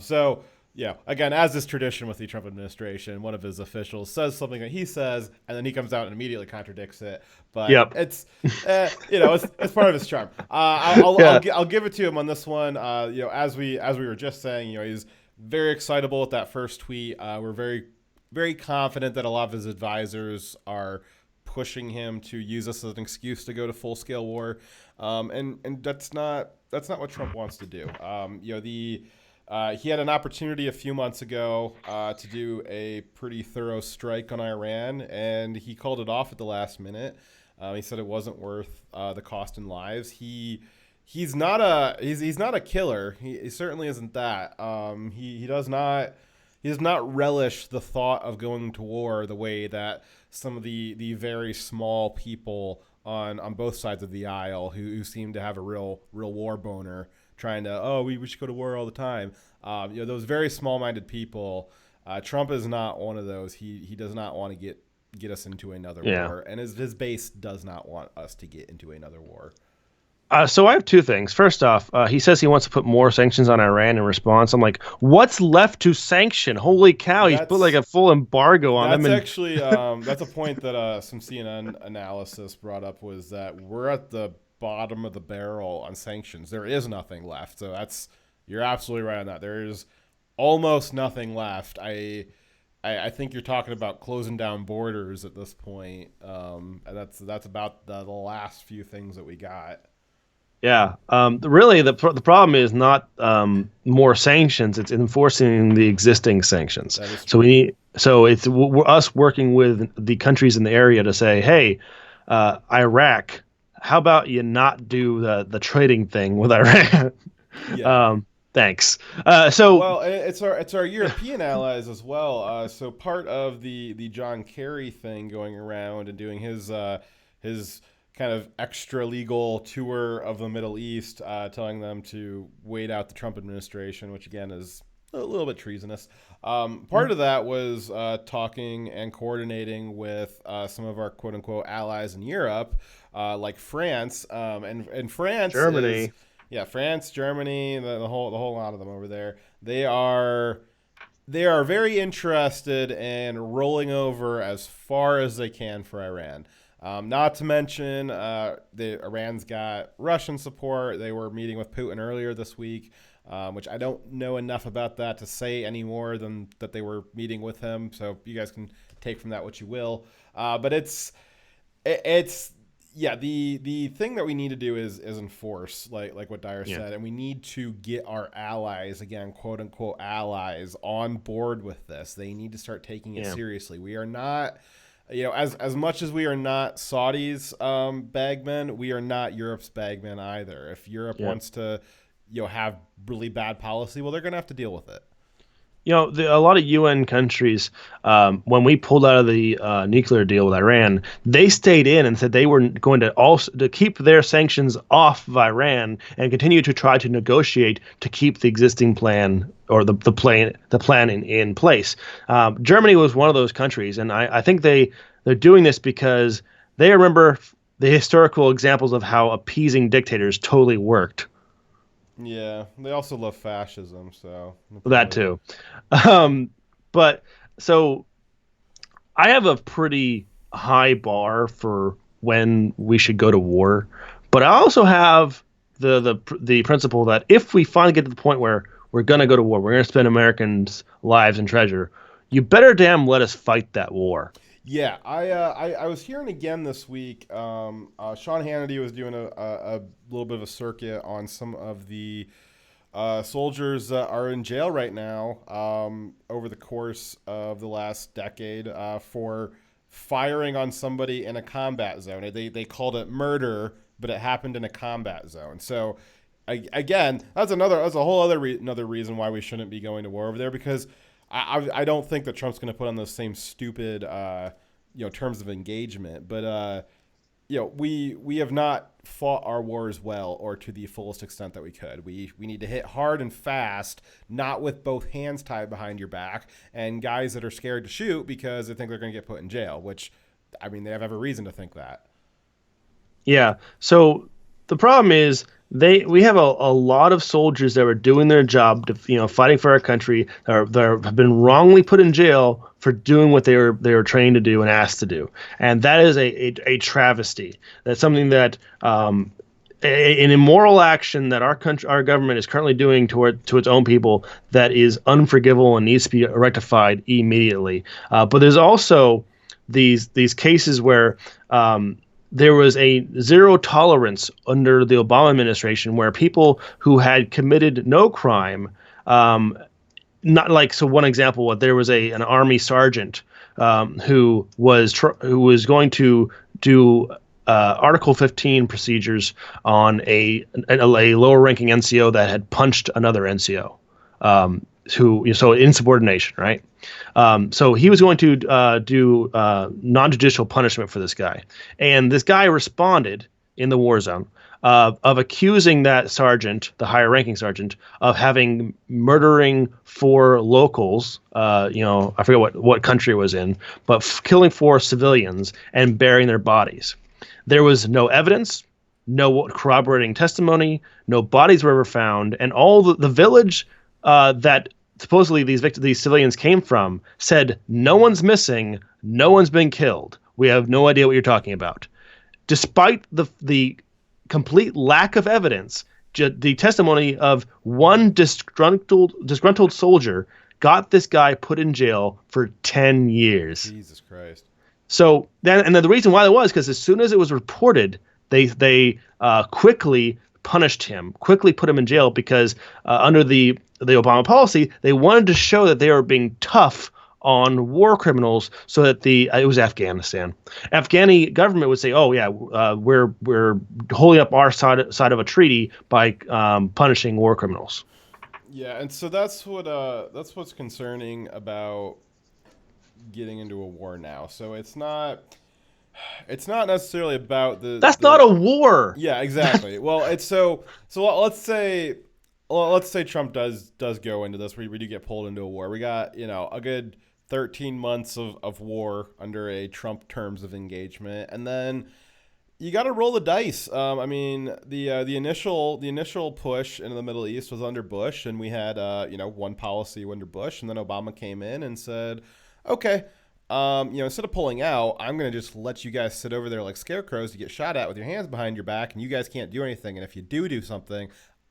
So, yeah, again, as is tradition with the Trump administration, one of his officials says something that he says, and then he comes out and immediately contradicts it. But it's it's part of his charm. I'll give it to him on this one. As we were just saying, he's very excitable with that first tweet. We're very, very confident that a lot of his advisors are pushing him to use this as an excuse to go to full scale war, and that's not what Trump wants to do. He had an opportunity a few months ago to do a pretty thorough strike on Iran, and he called it off at the last minute. He said it wasn't worth the cost in lives. He's not a killer. He certainly isn't that. He does not relish the thought of going to war the way that some of the very small people on both sides of the aisle who seem to have a real war boner, trying to, we should go to war all the time. Those very small-minded people, Trump is not one of those. He does not want to get us into another war, and his base does not want us to get into another war. So I have two things. First off, he says he wants to put more sanctions on Iran in response. I'm like, what's left to sanction? Holy cow! He's put like a full embargo on them. That's actually that's a point that some CNN analysis brought up, was that we're at the bottom of the barrel on sanctions. There is nothing left. So you're absolutely right on that. There is almost nothing left. I think you're talking about closing down borders at this point, and that's about the last few things that we got. Yeah. Really, the problem is not more sanctions; it's enforcing the existing sanctions. So it's us working with the countries in the area to say, hey, Iraq, how about you not do the trading thing with Iran? Yeah. Thanks. It's our European allies as well. So part of the John Kerry thing going around and doing his kind of extra legal tour of the Middle East, telling them to wait out the Trump administration, which again is a little bit treasonous. Part of that was talking and coordinating with some of our quote unquote allies in Europe, like France, and France, Germany. France, Germany, the whole lot of them over there. They are very interested in rolling over as far as they can for Iran. Not to mention, Iran's got Russian support. They were meeting with Putin earlier this week, which I don't know enough about that to say any more than that they were meeting with him. So you guys can take from that what you will. But it's the thing that we need to do is enforce, like what Dyer said, and we need to get our allies, again, quote unquote allies, on board with this. They need to start taking it seriously. We are not. As much as we are not Saudi's bagmen, we are not Europe's bagmen either. If Europe wants to, have really bad policy, well, they're going to have to deal with it. A lot of UN countries, when we pulled out of the nuclear deal with Iran, they stayed in and said they were going to keep their sanctions off of Iran and continue to try to negotiate to keep the existing plan or the plan in place. Germany was one of those countries, and I think they're doing this because they remember the historical examples of how appeasing dictators totally worked. Yeah, they also love fascism, so That too. But so I have a pretty high bar for when we should go to war, but I also have the principle that if we finally get to the point where we're going to go to war, we're going to spend Americans' lives and treasure, you better damn let us fight that war. Yeah, I was hearing again this week. Sean Hannity was doing a little bit of a circuit on some of the soldiers that are in jail right now over the course of the last decade for firing on somebody in a combat zone. They called it murder, but it happened in a combat zone. So again, that's a whole other another reason why we shouldn't be going to war over there, because I don't think that Trump's going to put on those same stupid terms of engagement. But we have not fought our wars well or to the fullest extent that we could. We need to hit hard and fast, not with both hands tied behind your back and guys that are scared to shoot because they think they're going to get put in jail, which, I mean, they have every reason to think that. Yeah. So the problem is we have a lot of soldiers that were doing their job to, fighting for our country that have been wrongly put in jail for doing what they were trained to do and asked to do. And that is a travesty. That's something that an immoral action that our government is currently doing to its own people that is unforgivable and needs to be rectified immediately. But there's also these cases where there was a zero tolerance under the Obama administration where people who had committed no crime, not like, so one example, there was an Army sergeant who was going to do Article 15 procedures on a lower ranking NCO that had punched another NCO. So insubordination, right? So he was going to do non-judicial punishment for this guy. And this guy responded in the war zone of accusing that sergeant, the higher ranking sergeant, of murdering 4 locals, I forget what country it was in, but killing 4 civilians and burying their bodies. There was no evidence, no corroborating testimony, no bodies were ever found, and all the village that supposedly these civilians came from said no one's missing, no one's been killed. We have no idea what you're talking about. Despite the complete lack of evidence, the testimony of one disgruntled soldier got this guy put in jail for 10 years. Jesus Christ. So then the reason why that was because as soon as it was reported, they quickly punished him, quickly put him in jail because under the Obama policy, they wanted to show that they were being tough on war criminals, so that it was Afghanistan. Afghani government would say, "Oh yeah, we're holding up our side of a treaty by punishing war criminals." Yeah, and so that's what's concerning about getting into a war now. So it's not necessarily about That's not a war. Yeah, exactly. Well, it's so let's say Trump does go into this. We do get pulled into a war. We got, a good 13 months of war under a Trump terms of engagement, and then you got to roll the dice. I mean, the initial push into the Middle East was under Bush, and we had one policy under Bush, and then Obama came in and said, okay, instead of pulling out, I'm going to just let you guys sit over there like scarecrows to get shot at with your hands behind your back, and you guys can't do anything. And if you do something,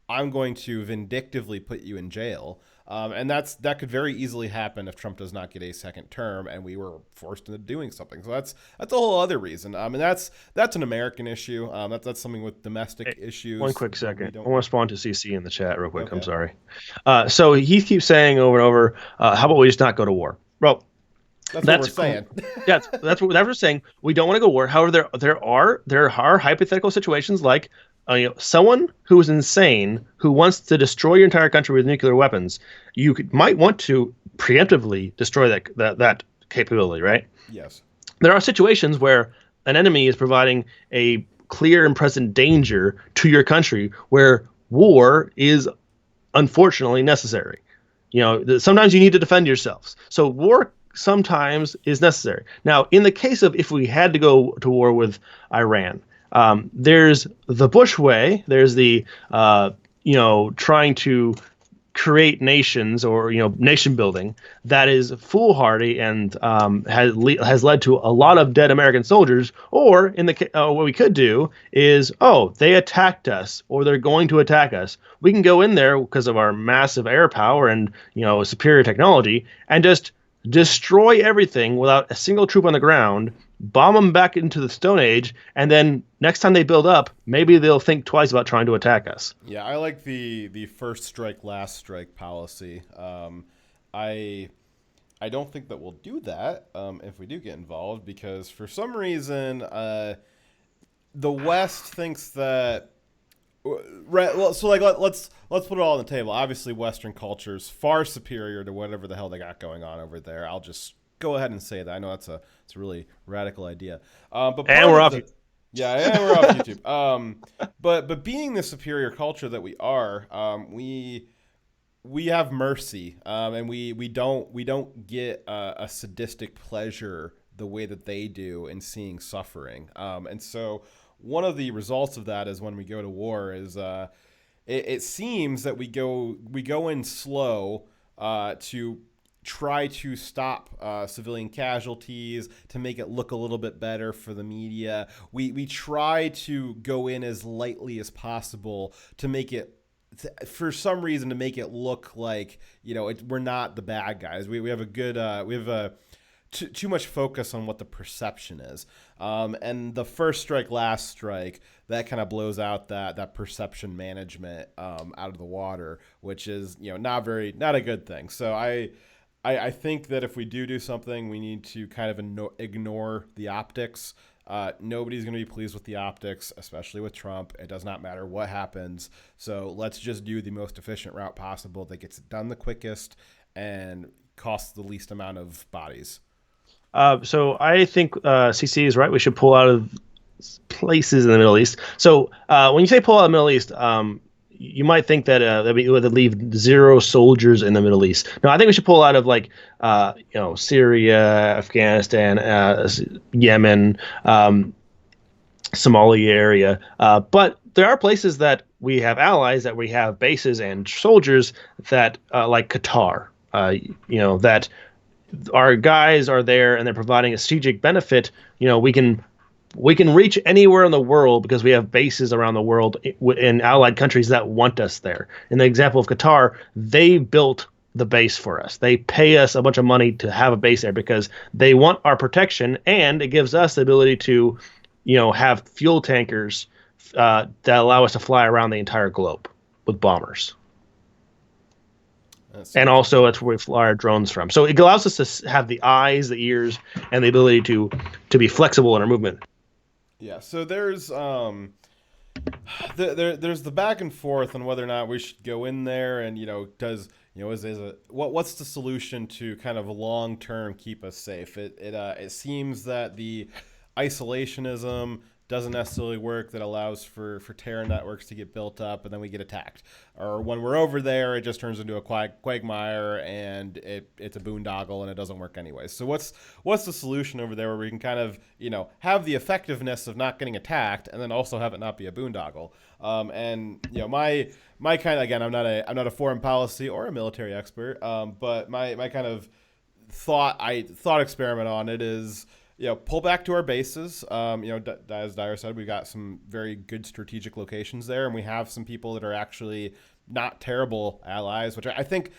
I'm going to vindictively put you in jail. And that could very easily happen if Trump does not get a second term and we were forced into doing something. So that's a whole other reason. And that's an American issue. That's something with domestic issues. One quick second. I want to respond to CC in the chat real quick. Okay. I'm sorry. So he keeps saying over and over, how about we just not go to war? Well, that's what we're saying. That's what we're saying. We don't want to go to war. However, there are hypothetical situations like someone who is insane who wants to destroy your entire country with nuclear weapons. You might want to preemptively destroy that capability, right? Yes. There are situations where an enemy is providing a clear and present danger to your country where war is unfortunately necessary. Sometimes you need to defend yourselves. So war sometimes is necessary. Now, in the case of if we had to go to war with Iran, There's the Bush way. There's the trying to create nations or nation building that is foolhardy and has led to a lot of dead American soldiers. Or in the what we could do is, they attacked us or they're going to attack us. We can go in there because of our massive air power and superior technology and just destroy everything without a single troop on the ground, bomb them back into the Stone Age, and then next time they build up, maybe they'll think twice about trying to attack us. Yeah, I like the first strike, last strike policy. I don't think that we'll do that if we do get involved, because for some reason the West thinks that. Right. Well, so let's put it all on the table. Obviously, Western culture is far superior to whatever the hell they got going on over there. I'll just go ahead and say that. I know it's a really radical idea. But and we're off. Yeah, we're off YouTube. But being the superior culture that we are, we have mercy, and we don't get a sadistic pleasure the way that they do in seeing suffering. And so one of the results of that is when we go to war is it seems that we go in slow to try to stop civilian casualties, to make it look a little bit better for the media. We try to go in as lightly as possible to make it, for some reason, to make it look like we're not the bad guys. We have a good too much focus on what the perception is, and the first strike, last strike, that kind of blows out that perception management out of the water, which is not a good thing. So I think that if we do something, we need to kind of ignore the optics. Nobody's going to be pleased with the optics, especially with Trump. It does not matter what happens. So let's just do the most efficient route possible that gets it done the quickest and costs the least amount of bodies. So I think CC is right. We should pull out of places in the Middle East. So when you say pull out of the Middle East, you might think that we would leave 0 soldiers in the Middle East. No, I think we should pull out of Syria, Afghanistan, Yemen, Somalia area. But there are places that we have allies, that we have bases and soldiers that like Qatar, that our guys are there and they're providing a strategic benefit. We can reach anywhere in the world because we have bases around the world in allied countries that want us there. In the example of Qatar, they built the base for us. They pay us a bunch of money to have a base there because they want our protection, and it gives us the ability to, have fuel tankers that allow us to fly around the entire globe with bombers. And also that's where we fly our drones from. So it allows us to have the eyes, the ears, and the ability to be flexible in our movement. Yeah, so there's there's the back and forth on whether or not we should go in there, and what's the solution to kind of long term keep us safe? It seems that the isolationism doesn't necessarily work, that allows for terror networks to get built up and then we get attacked. Or when we're over there, it just turns into a quagmire and it's a boondoggle and it doesn't work anyway. So what's the solution over there where we can kind of, have the effectiveness of not getting attacked and then also have it not be a boondoggle? My kind of, again, I'm not a foreign policy or a military expert, but my kind of thought experiment on it is, pull back to our bases. As Dyer said, we've got some very good strategic locations there, and we have some people that are actually not terrible allies, which I think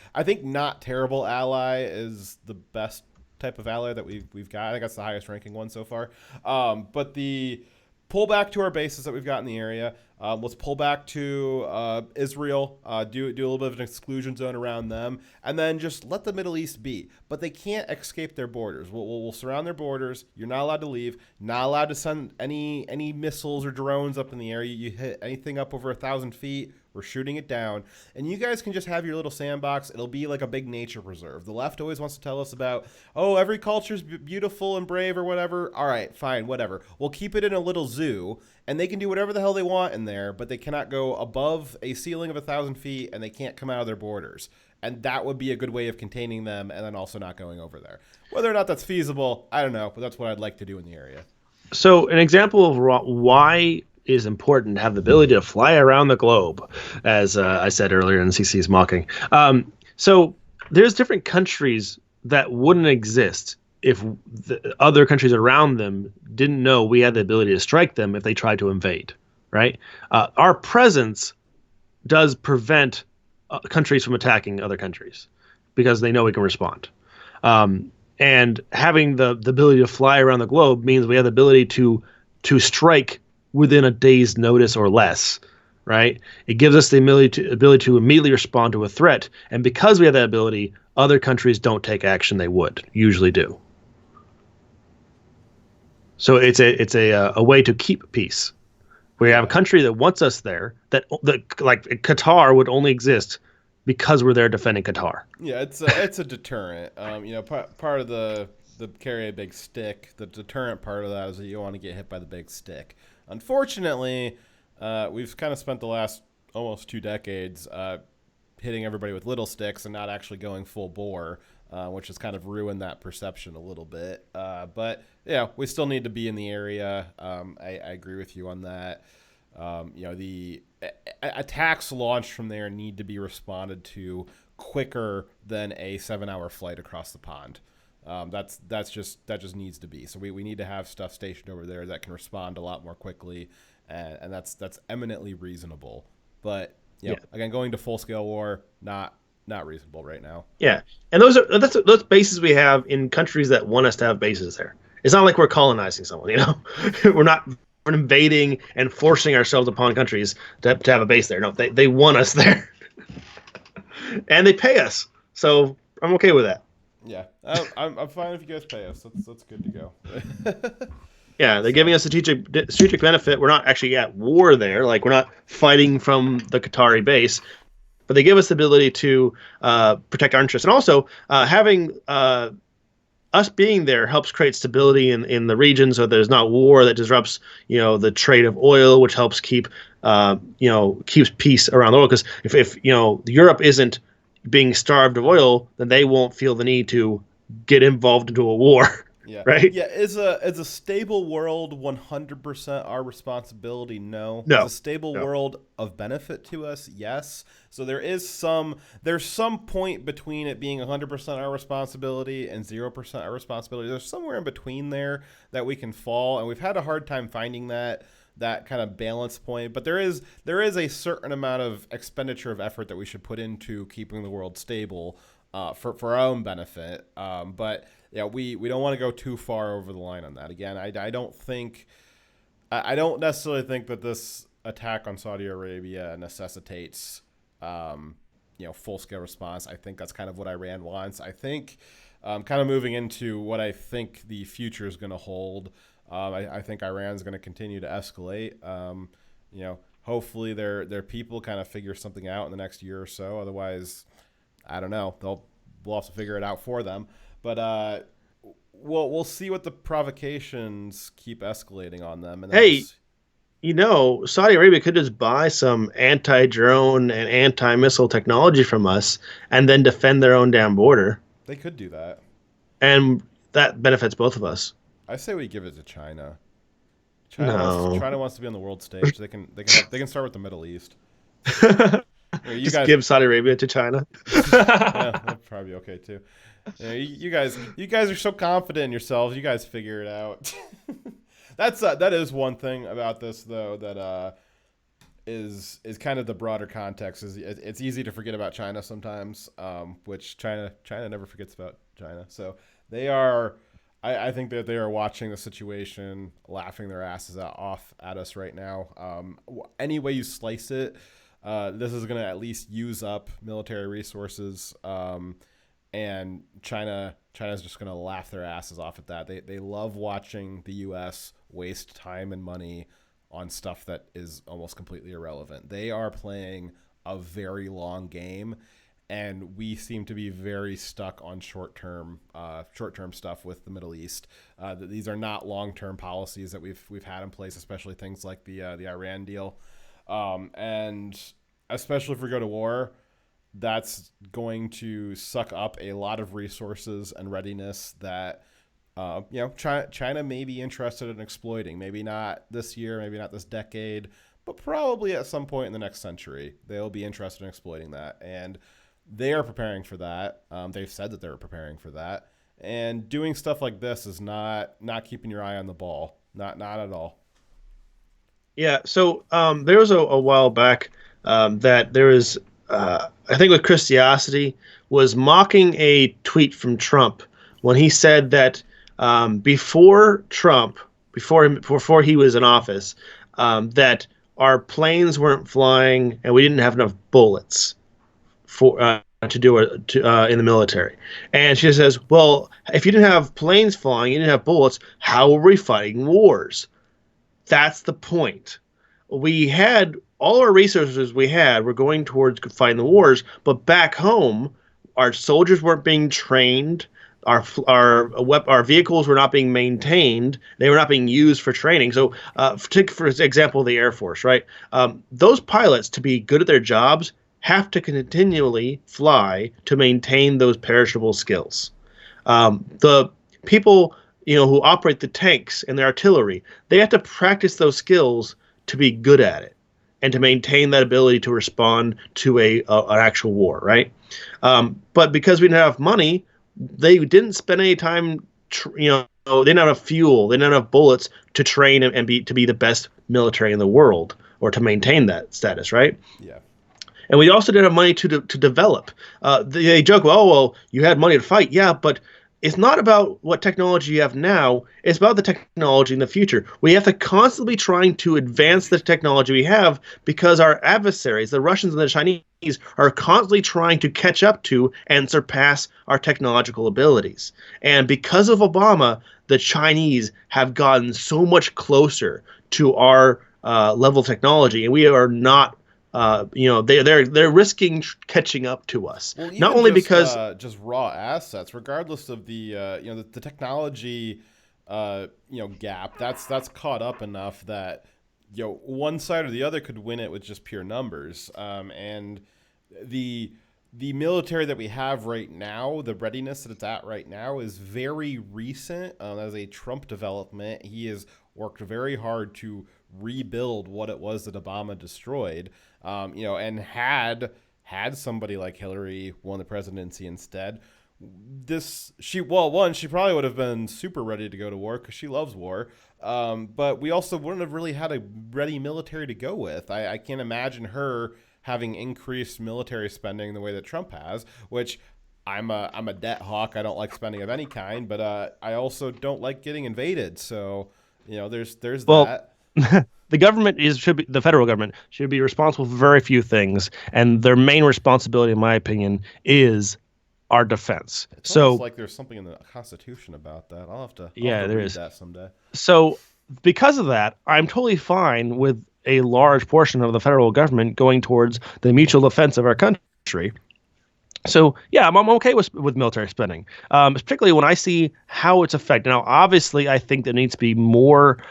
not terrible ally is the best type of ally that we've got. I think that's the highest ranking one so far. But the pull back to our bases that we've got in the area. Let's pull back to Israel, do a little bit of an exclusion zone around them, and then just let the Middle East be. But they can't escape their borders. We'll surround their borders. You're not allowed to leave. Not allowed to send any missiles or drones up in the area. You hit anything up over 1,000 feet, we're shooting it down. And you guys can just have your little sandbox. It'll be like a big nature preserve. The left always wants to tell us about, every culture's beautiful and brave or whatever. All right, fine, whatever. We'll keep it in a little zoo, and they can do whatever the hell they want in there, but they cannot go above a ceiling of 1,000 feet, and they can't come out of their borders. And that would be a good way of containing them and then also not going over there. Whether or not that's feasible, I don't know, but that's what I'd like to do in the area. So an example of why it is important to have the ability to fly around the globe, as I said earlier, and CC's mocking. So there's different countries that wouldn't exist if the other countries around them didn't know we had the ability to strike them if they tried to invade, right? Our presence does prevent countries from attacking other countries because they know we can respond. Um, and having the ability to fly around the globe means we have the ability to strike within a day's notice or less, right? It gives us the ability to immediately respond to a threat, and because we have that ability, other countries don't take action they would usually do. So it's a way to keep peace. We have a country that wants us there that like Qatar would only exist because we're there defending Qatar. Yeah, it's a deterrent. Part of the carry a big stick. The deterrent part of that is that you don't want to get hit by the big stick. Unfortunately, we've kind of spent the last almost 2 decades hitting everybody with little sticks and not actually going full bore, which has kind of ruined that perception a little bit. But yeah, we still need to be in the area. I agree with you on that. The attacks launched from there need to be responded to quicker than a 7-hour flight across the pond. That just needs to be. So we need to have stuff stationed over there that can respond a lot more quickly, and that's eminently reasonable. But again, going to full scale war, not reasonable right now. Yeah, and those bases we have in countries that want us to have bases there. It's not like we're colonizing someone, we're not invading and forcing ourselves upon countries to have a base there. No, they want us there, and they pay us. So I'm okay with that. Yeah, I'm fine if you guys pay us. That's good to go. Yeah, they're giving us strategic benefit. We're not actually at war there. Like, we're not fighting from the Qatari base, but they give us the ability to protect our interests. And also, having us being there helps create stability in the region, so there's not war that disrupts the trade of oil, which helps keeps peace around the world. Because if Europe isn't being starved of oil, then they won't feel the need to get involved into a war. Yeah. Right? Yeah. Is a stable world 100% our responsibility? No. No. Is a stable world of benefit to us? Yes. So there's some point between it being 100% our responsibility and 0% our responsibility. There's somewhere in between there that we can fall, and we've had a hard time finding that kind of balance point. But there is a certain amount of expenditure of effort that we should put into keeping the world stable for our own benefit. But yeah, we don't want to go too far over the line on that. Again, I don't necessarily think that this attack on Saudi Arabia necessitates full scale response. I think that's kind of what Iran wants. I think kind of moving into what I think the future is going to hold. I think Iran's going to continue to escalate. Hopefully their people kind of figure something out in the next year or so. Otherwise, I don't know. We'll have to figure it out for them. But we'll see what the provocations keep escalating on them. And hey, Saudi Arabia could just buy some anti-drone and anti-missile technology from us and then defend their own damn border. They could do that. And that benefits both of us. I say we give it to China. China wants to be on the world stage. They can start with the Middle East. You guys give Saudi Arabia to China. Yeah, that'd probably be okay too. Yeah, you guys are so confident in yourselves. You guys figure it out. That is one thing about this though that is kind of the broader context. Is it's easy to forget about China sometimes, which China never forgets about China. So they are. I think that they are watching the situation, laughing their asses off at us right now. Any way you slice it, this is going to at least use up military resources, and China's just going to laugh their asses off at that. They love watching the U.S. waste time and money on stuff that is almost completely irrelevant. They are playing a very long game. And we seem to be very stuck on short-term stuff with the Middle East. These are not long-term policies that we've had in place, especially things like the Iran deal. And especially if we go to war, that's going to suck up a lot of resources and readiness that China may be interested in exploiting. Maybe not this year, maybe not this decade, but probably at some point in the next century, they'll be interested in exploiting that. And they are preparing for that. They've said that they're preparing for that. And doing stuff like this is not keeping your eye on the ball. Not at all. Yeah. So there was a while back that there was, I think with Christiosity, was mocking a tweet from Trump when he said that before he was in office, that our planes weren't flying and we didn't have enough bullets for to do it in the military. And she says, well, if you didn't have planes flying, you didn't have bullets, how were we fighting wars? That's the point. We had all our resources were going towards fighting the wars, but back home, our soldiers weren't being trained. Our vehicles were not being maintained. They were not being used for training. So, for example, the Air Force, right? Those pilots, to be good at their jobs, have to continually fly to maintain those perishable skills. The people, who operate the tanks and the artillery, they have to practice those skills to be good at it and to maintain that ability to respond to an actual war, right? But because we didn't have money, they didn't spend any time, they didn't have enough fuel, they didn't have enough bullets to train and be the best military in the world or to maintain that status, right? Yeah. And we also didn't have money to develop. They joke, well, you had money to fight. Yeah, but it's not about what technology you have now. It's about the technology in the future. We have to constantly be trying to advance the technology we have because our adversaries, the Russians and the Chinese, are constantly trying to catch up to and surpass our technological abilities. And because of Obama, the Chinese have gotten so much closer to our level of technology, and we are not. They're risking catching up to us. Well, not only because just raw assets, regardless of the the technology gap, that's caught up enough that one side or the other could win it with just pure numbers. And the military that we have right now, the readiness that it's at right now, is very recent. As a Trump development, he has worked very hard to rebuild what it was that Obama destroyed. And had somebody like Hillary won the presidency instead, she probably would have been super ready to go to war because she loves war. But we also wouldn't have really had a ready military to go with. I can't imagine her having increased military spending the way that Trump has, which I'm a debt hawk. I don't like spending of any kind, but I also don't like getting invaded. So, there's that. The federal government should be responsible for very few things, and their main responsibility, in my opinion, is our defense. It's almost like there's something in the Constitution about that. I'll have to read that someday. So because of that, I'm totally fine with a large portion of the federal government going towards the mutual defense of our country. So yeah, I'm okay with military spending, particularly when I see how it's affected. Now, obviously, I think there needs to be more.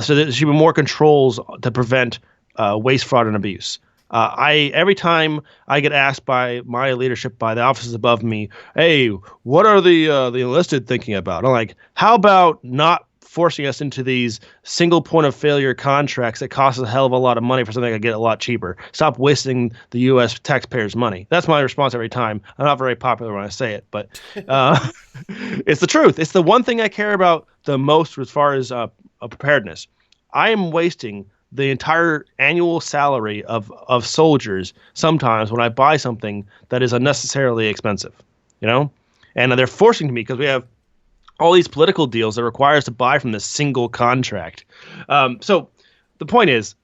So there should be more controls to prevent waste, fraud, and abuse. Every time I get asked by my leadership, by the officers above me, hey, what are the enlisted thinking about? I'm like, how about not forcing us into these single point of failure contracts that cost us a hell of a lot of money for something I get a lot cheaper? Stop wasting the U.S. taxpayers' money. That's my response every time. I'm not very popular when I say it, but it's the truth. It's the one thing I care about the most as far as preparedness. I am wasting the entire annual salary of soldiers sometimes when I buy something that is unnecessarily expensive, and they're forcing me because we have all these political deals that require us to buy from this single contract. So the point is,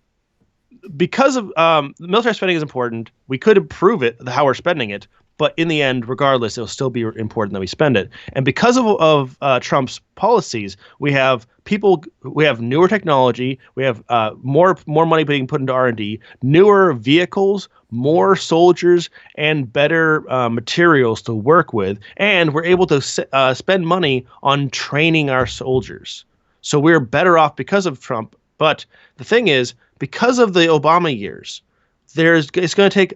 because of military spending is important, we could improve it, how we're spending it. But in the end, regardless, it'll still be important that we spend it. And because of Trump's policies, we have newer technology, we have more money being put into R&D, newer vehicles, more soldiers, and better materials to work with. And we're able to spend money on training our soldiers. So we're better off because of Trump. But the thing is, because of the Obama years, it's going to take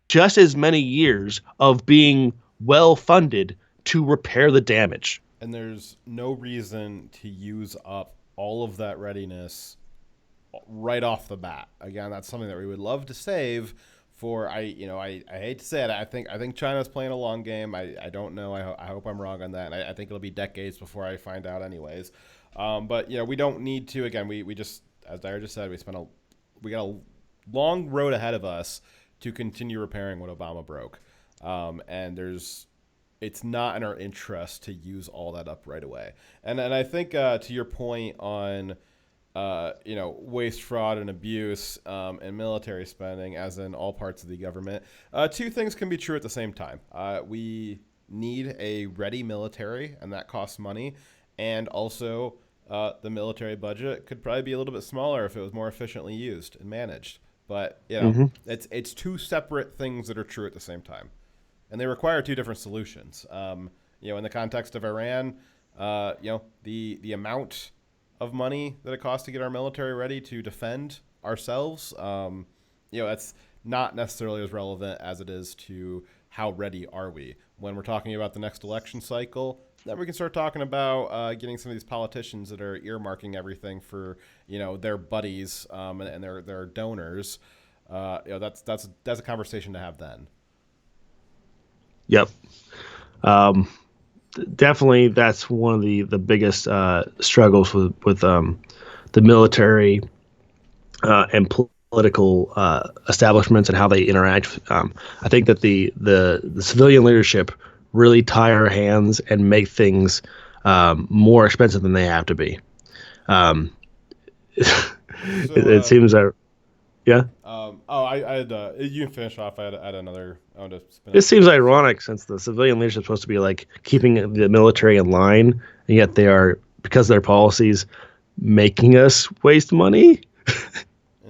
just as many years of being well funded to repair the damage. And there's no reason to use up all of that readiness right off the bat. Again, that's something that we would love to save for. I hate to say it. I think China's playing a long game. I don't know. I hope I'm wrong on that. And I think it'll be decades before I find out, anyways. But we don't need to. Again, we just, as Dyer just said, we got a long road ahead of us to continue repairing what Obama broke. And it's not in our interest to use all that up right away. And I think to your point on waste, fraud, and abuse and military spending, as in all parts of the government, two things can be true at the same time. We need a ready military, and that costs money. And also, the military budget could probably be a little bit smaller if it was more efficiently used and managed. But it's two separate things that are true at the same time, and they require two different solutions. In the context of Iran, the amount of money that it costs to get our military ready to defend ourselves, that's not necessarily as relevant as it is to how ready are we. When we're talking about the next election cycle, then we can start talking about getting some of these politicians that are earmarking everything for their buddies and their donors. That's a conversation to have then. Yep. Definitely, that's one of the biggest struggles with the military and political establishments and how they interact. I think that the civilian leadership really tie our hands and make things more expensive than they have to be. It seems that, yeah. I had you can finish off. I had another. I wanted to spin it seems ironic since the civilian leadership is supposed to be like keeping the military in line, and yet they are, because of their policies, making us waste money.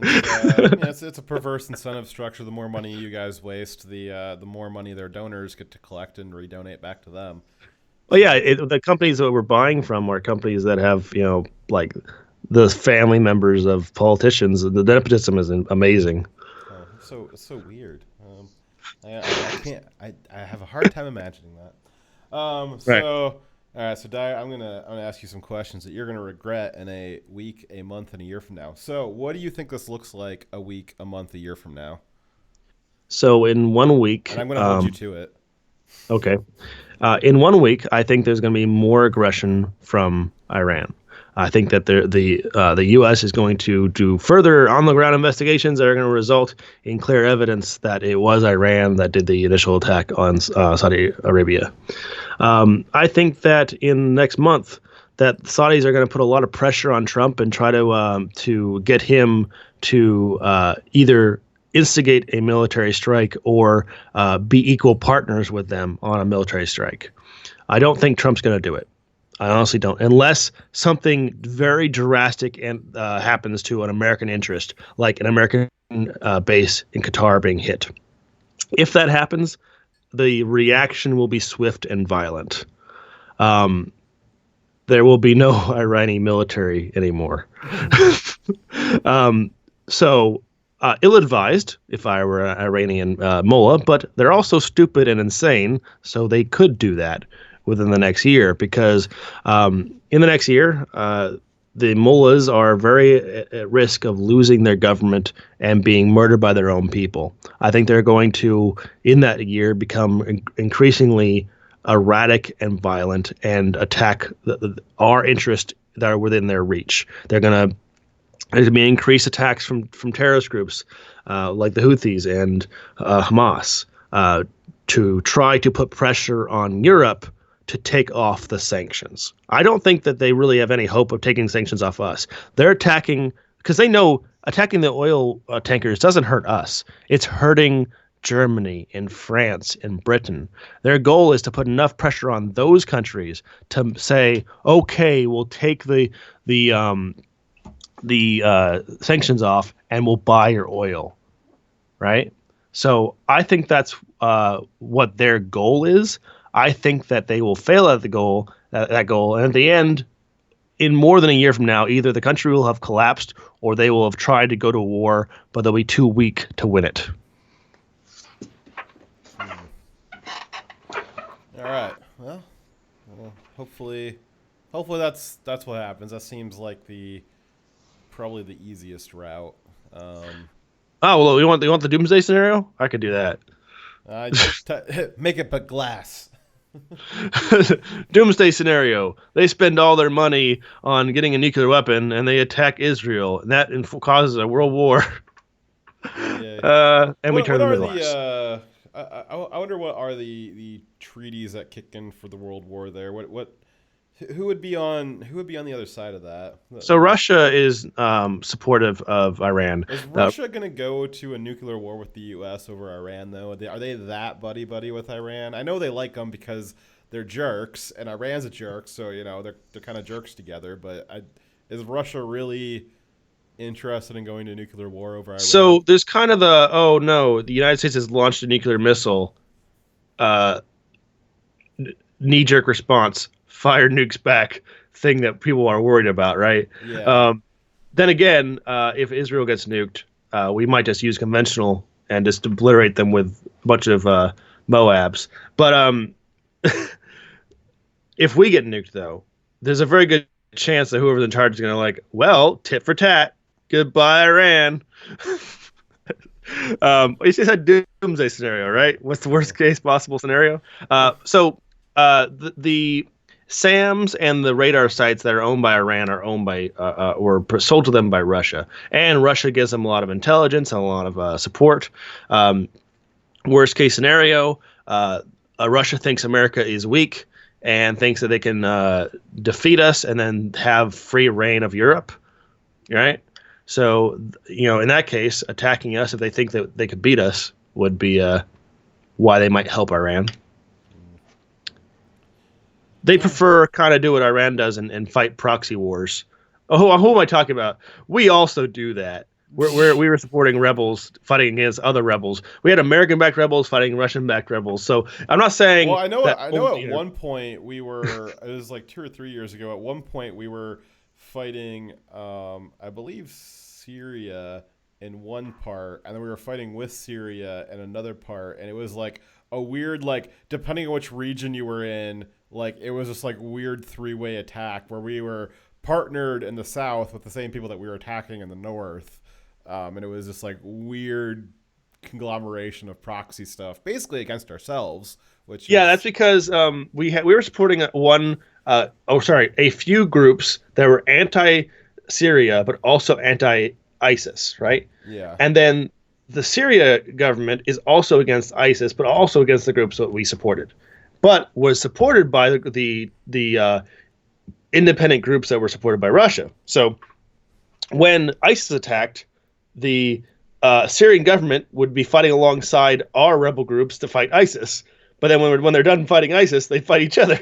It's a perverse incentive structure. The more money you guys waste, the more money their donors get to collect and redonate back to them. Well, yeah, the companies that we're buying from are companies that have, like the family members of politicians. The nepotism is amazing. It's so weird. I can't. I have a hard time imagining that. Right. All right. So, Dyer, I'm gonna ask you some questions that you're gonna regret in a week, a month, and a year from now. So, what do you think this looks like a week, a month, a year from now? So, in 1 week, and I'm gonna hold you to it. Okay. In 1 week, I think there's going to be more aggression from Iran. I think that the U.S. is going to do further on-the-ground investigations that are going to result in clear evidence that it was Iran that did the initial attack on Saudi Arabia. I think that in next month, that the Saudis are going to put a lot of pressure on Trump and try to get him to either instigate a military strike or be equal partners with them on a military strike. I don't think Trump's going to do it. I honestly don't, unless something very drastic and happens to an American interest, like an American base in Qatar being hit. If that happens, the reaction will be swift and violent. There will be no Iranian military anymore. So ill-advised, if I were an Iranian mullah, but they're also stupid and insane, so they could do that within the next year, because in the next year, the mullahs are very at risk of losing their government and being murdered by their own people. I think they're going to, in that year, become increasingly erratic and violent and attack our interests that are within their reach. There's going to be increased attacks from terrorist groups like the Houthis and Hamas to try to put pressure on Europe to take off the sanctions. I don't think that they really have any hope of taking sanctions off us. They're attacking because they know attacking the oil tankers doesn't hurt us. It's hurting Germany and France and Britain. Their goal is to put enough pressure on those countries to say, okay, we'll take the sanctions off and we'll buy your oil, right? So I think that's what their goal is. I think that they will fail at that goal, and at the end, in more than a year from now, either the country will have collapsed or they will have tried to go to war, but they'll be too weak to win it. All right. Well, hopefully that's what happens. That seems like probably the easiest route. Oh well, you want the doomsday scenario? I could do that. Make it but glass. Doomsday scenario. They spend all their money on getting a nuclear weapon, and they attack Israel, and that causes a world war. Yeah. And we turn the Midwest. I wonder what are the treaties that kick in for the world war there. Who would be on the other side of that? So Russia is supportive of Iran. Is Russia going to go to a nuclear war with the U.S. over Iran, though? Are they that buddy with Iran? I know they like them because they're jerks, and Iran's a jerk, so they're kind of jerks together. But is Russia really interested in going to nuclear war over Iran? So there's kind of the United States has launched a nuclear missile. Knee-jerk response. Fire nukes back thing that people are worried about, right? Yeah. Then again, if Israel gets nuked, we might just use conventional and just obliterate them with a bunch of Moabs. But if we get nuked, though, there's a very good chance that whoever's in charge is going to tit for tat. Goodbye, Iran. You just had doomsday scenario, right? What's the worst case possible scenario? So the SAMs and the radar sites that are owned by Iran are owned by or sold to them by Russia, and Russia gives them a lot of intelligence and a lot of support. Worst case scenario, Russia thinks America is weak and thinks that they can defeat us and then have free reign of Europe, right? So in that case, attacking us if they think that they could beat us would be why they might help Iran. They prefer kind of do what Iran does and fight proxy wars. Oh, who am I talking about? We also do that. We were supporting rebels fighting against other rebels. We had American-backed rebels fighting Russian-backed rebels. So I'm not saying. Well, I know. At one point we were. It was like 2 or 3 years ago. At one point we were fighting. I believe Syria in one part, and then we were fighting with Syria in another part, and it was like a weird, depending on which region you were in. It was just weird 3-way attack where we were partnered in the south with the same people that we were attacking in the north. And it was just weird conglomeration of proxy stuff, basically against ourselves. That's because we were supporting a few groups that were anti-Syria but also anti-ISIS, right? Yeah. And then the Syria government is also against ISIS but also against the groups that we supported. But was supported by the independent groups that were supported by Russia. So when ISIS attacked, the Syrian government would be fighting alongside our rebel groups to fight ISIS. But then when they're done fighting ISIS, they fight each other.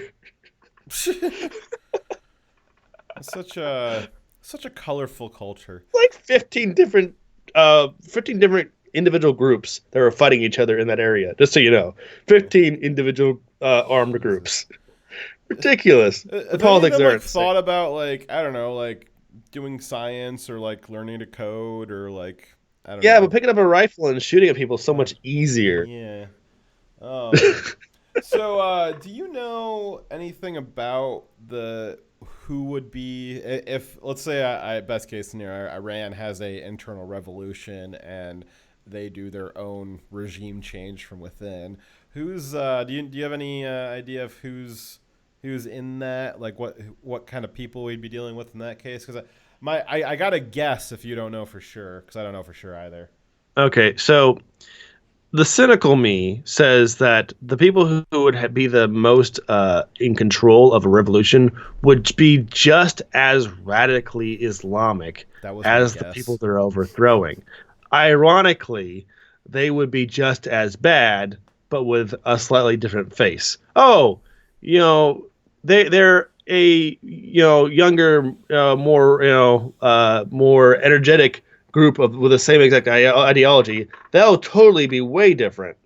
Such a colorful culture. 15 different individual groups that were fighting each other in that area. Just so you know, 15 individual armed groups. Ridiculous. The politics there. Are thought about I don't know, doing science or learning to code or I don't know. Yeah, but picking up a rifle and shooting at people is so much easier. Yeah. So, do you know anything about who would be if let's say best case scenario Iran has a internal revolution and they do their own regime change from within? Who's do you have any idea of who's in that? What kind of people we'd be dealing with in that case? Because I gotta guess if you don't know for sure, because I don't know for sure either. Okay, so the cynical me says that the people who would be the most in control of a revolution would be just as radically Islamic as the people they're overthrowing. Ironically, they would be just as bad, but with a slightly different face. Oh, they're a younger, more energetic group with the same exact ideology. That'll totally be way different.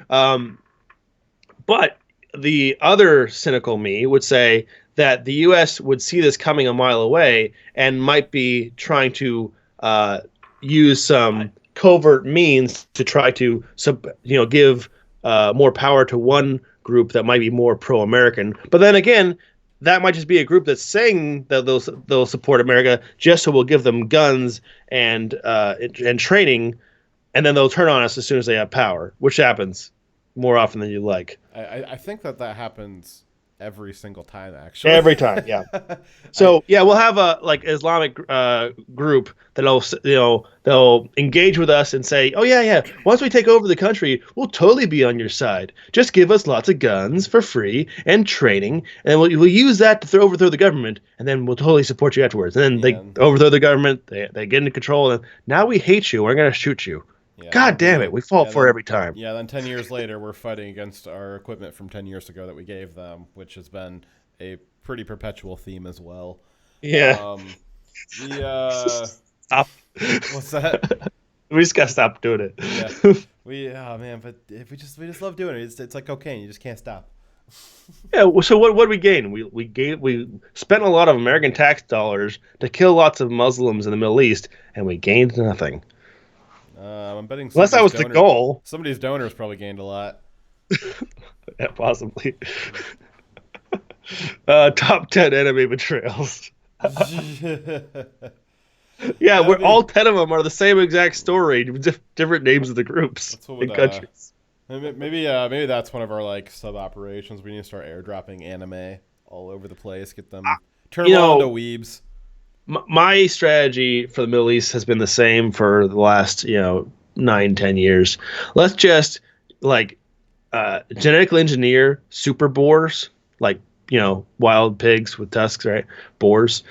But the other cynical me would say that the U.S. would see this coming a mile away and might be trying to use some covert means to try to give more power to one group that might be more pro-American. But then again, that might just be a group that's saying that they'll support America just so we'll give them guns and training, and then they'll turn on us as soon as they have power, which happens more often than you like. I think that happens every single time, actually. Every time, yeah. So we'll have a Islamic group that'll they'll engage with us and say, oh yeah, once we take over the country, we'll totally be on your side. Just give us lots of guns for free and training, and we'll use that to overthrow the government, and then we'll totally support you afterwards. And then they overthrow the government, they get into control, and now we hate you. We're gonna shoot you. Yeah, God damn it, we fall for it every time. Yeah, then 10 years later, we're fighting against our equipment from 10 years ago that we gave them, which has been a pretty perpetual theme as well. Yeah. Stop. What's that? We just gotta stop doing it. Yeah. But if we just love doing it. It's like cocaine. You just can't stop. Yeah. So what did we gain? We spent a lot of American tax dollars to kill lots of Muslims in the Middle East, and we gained nothing. I'm betting unless that was the goal. Somebody's donors probably gained a lot. Yeah, possibly. Top 10 enemy betrayals. Yeah, all 10 of them are the same exact story, different names of the groups and countries. Maybe that's one of our sub operations. We need to start airdropping anime all over the place. Get them turn them on into weebs. My strategy for the Middle East has been the same for the last 9-10 years. Let's just genetically engineer super boars, wild pigs with tusks, right? Boars,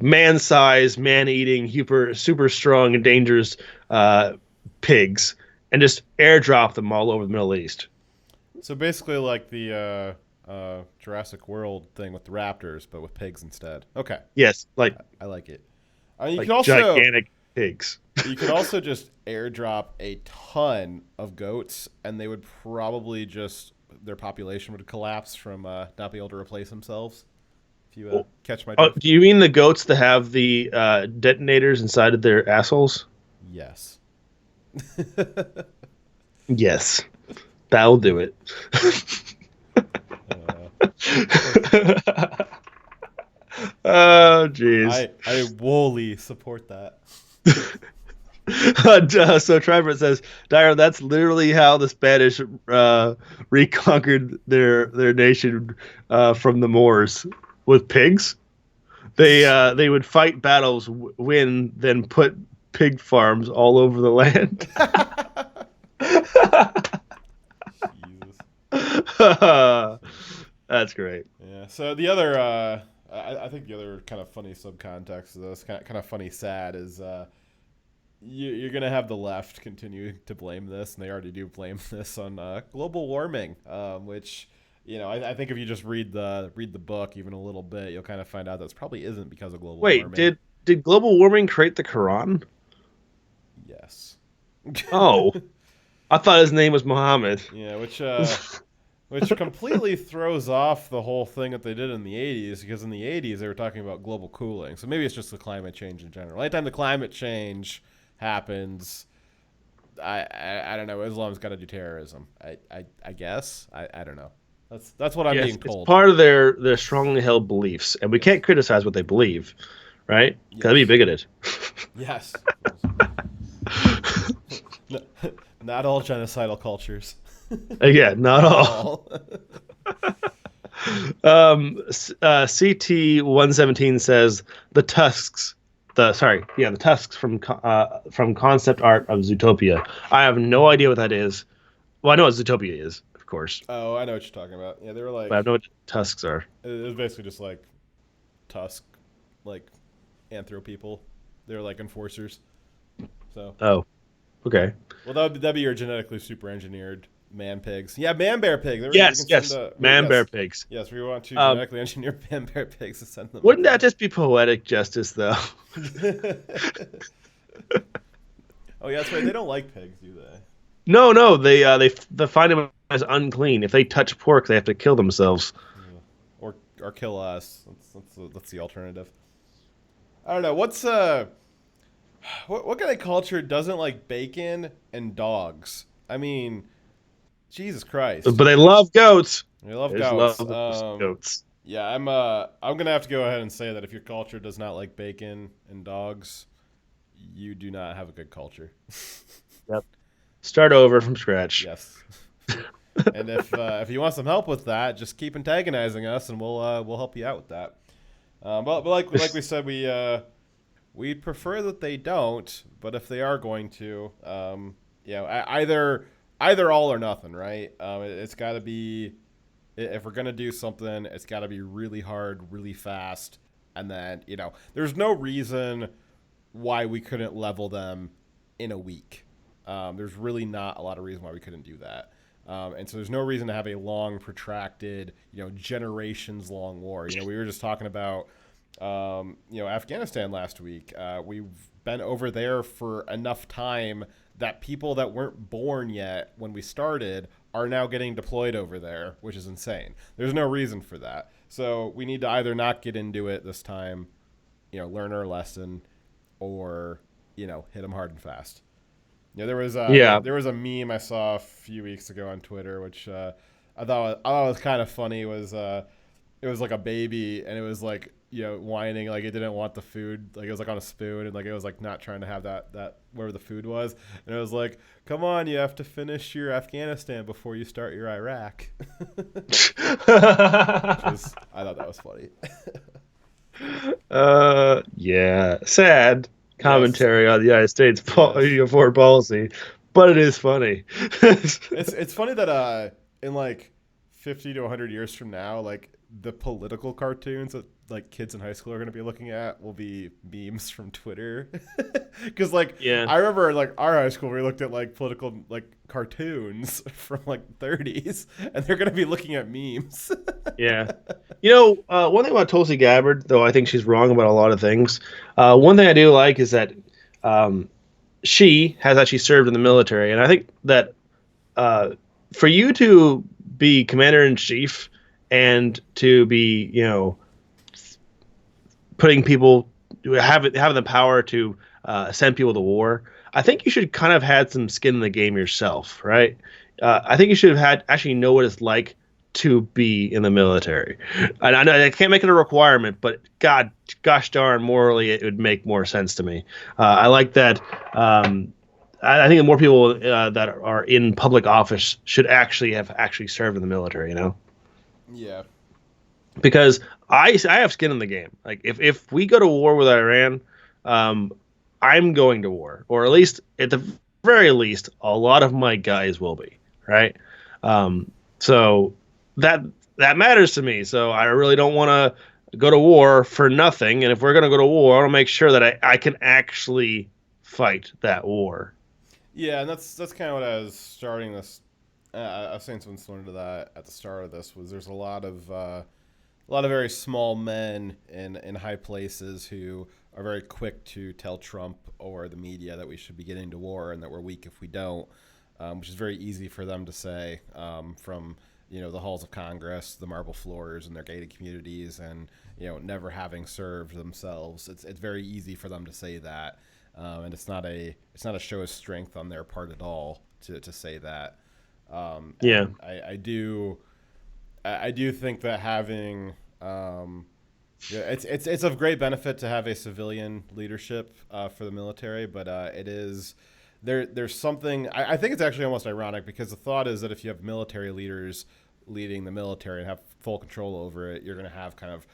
man-sized, man-eating, super strong and dangerous pigs, and just airdrop them all over the Middle East. So basically, like the Jurassic World thing with the raptors, but with pigs instead. Okay. Yes, I like it. You could also gigantic pigs. You could also just airdrop a ton of goats, and they would probably their population would collapse from not being able to replace themselves. If you catch my drift. Do you mean the goats that have the detonators inside of their assholes? Yes. Yes, that'll do it. Oh, jeez. I wholly support that. So Trevor says, Dyer, that's literally how the Spanish reconquered their nation from the Moors, with pigs. They would fight battles, win, then put pig farms all over the land. That's great. Yeah. So the other, I think the other kind of funny subcontext of this, kind of funny, sad, is you're gonna have the left continue to blame this, and they already do blame this on global warming, which I think if you just read the book even a little bit, you'll kind of find out that probably isn't because of global warming. Wait, did global warming create the Quran? Yes. Oh, I thought his name was Muhammad. Yeah, which completely throws off the whole thing that they did in the 80s, because in the 80s they were talking about global cooling. So maybe it's just the climate change in general. Anytime the climate change happens, I don't know, Islam's got to do terrorism. I guess. I don't know. That's what I'm being told. It's part of their strongly held beliefs, and we can't criticize what they believe, right? Because that'd be bigoted. Yes. Not all genocidal cultures. Yeah, not all. CT117 says the tusks from concept art of Zootopia. I have no idea what that is. Well, I know what Zootopia is, of course. Oh, I know what you're talking about. Yeah, they were like. But I know what tusks are. It was basically just like tusk, like anthro people. They were like enforcers. So. Oh, okay. Well, that'd be your genetically super engineered man pigs. Yeah, man bear pig. Yes. Man bear pigs. Yes, we want to genetically engineer man bear pigs to send them. Wouldn't that just be poetic justice, though? Oh yeah, that's right. They don't like pigs, do they? No. They find them as unclean. If they touch pork, they have to kill themselves. Yeah. Or kill us. That's the alternative. I don't know. What kind of culture doesn't like bacon and dogs? I mean, Jesus Christ. But they love goats. We love They just goats. love those goats. Yeah, I'm gonna have to go ahead and say that if your culture does not like bacon and dogs, you do not have a good culture. Yep. Start over from scratch. Yes. And if you want some help with that, just keep antagonizing us, and we'll help you out with that. But like we said, we prefer that they don't. But if they are going to, either all or nothing, right? It's got to be, if we're gonna do something, it's got to be really hard, really fast, and then there's no reason why we couldn't level them in a week. There's really not a lot of reason why we couldn't do that. And so there's no reason to have a long, protracted, generations long war. We were just talking about, Afghanistan last week. We've been over there for enough time that people that weren't born yet when we started are now getting deployed over there, which is insane. There's no reason for that. So we need to either not get into it this time, learn our lesson, or, hit them hard and fast. There was a meme I saw a few weeks ago on Twitter, which I thought was kind of funny. It was like a baby, and it was like whining like it didn't want the food, like it was like on a spoon, and like it was like not trying to have that where the food was, and it was like, come on, you have to finish your Afghanistan before you start your Iraq. I thought that was funny. Yeah, sad commentary on the United States foreign policy, but it is funny. It's funny that in like 50 to 100 years from now, like the political cartoons that like kids in high school are going to be looking at will be memes from Twitter. Because I remember like our high school we looked at like political like cartoons from like 30s, and they're going to be looking at memes. Yeah. One thing about Tulsi Gabbard, though I think she's wrong about a lot of things, one thing I do like is that she has actually served in the military. And I think that for you to be commander-in-chief and to be, putting people, having the power to send people to war, I think you should kind of had some skin in the game yourself, right? I think you should have actually know what it's like to be in the military. And I know I can't make it a requirement, but gosh darn, morally, it would make more sense to me. I like that. I think the more people that are in public office should actually have served in the military, Yeah. Because I have skin in the game. Like if we go to war with Iran, I'm going to war, or at least at the very least, a lot of my guys will be, right? So that matters to me. So I really don't want to go to war for nothing. And if we're going to go to war, I want to make sure that I can actually fight that war. Yeah, and that's kind of what I was starting this. I was saying something similar to that at the start of this. Was there's a lot of very small men in high places who are very quick to tell Trump or the media that we should be getting to war and that we're weak if we don't, which is very easy for them to say from the halls of Congress, the marble floors, and their gated communities, and never having served themselves. It's very easy for them to say that, and it's not a show of strength on their part at all to say that. Yeah, I do think that having it's of great benefit to have a civilian leadership for the military, but it is there's something I think it's actually almost ironic, because the thought is that if you have military leaders leading the military and have full control over it, you're going to have kind of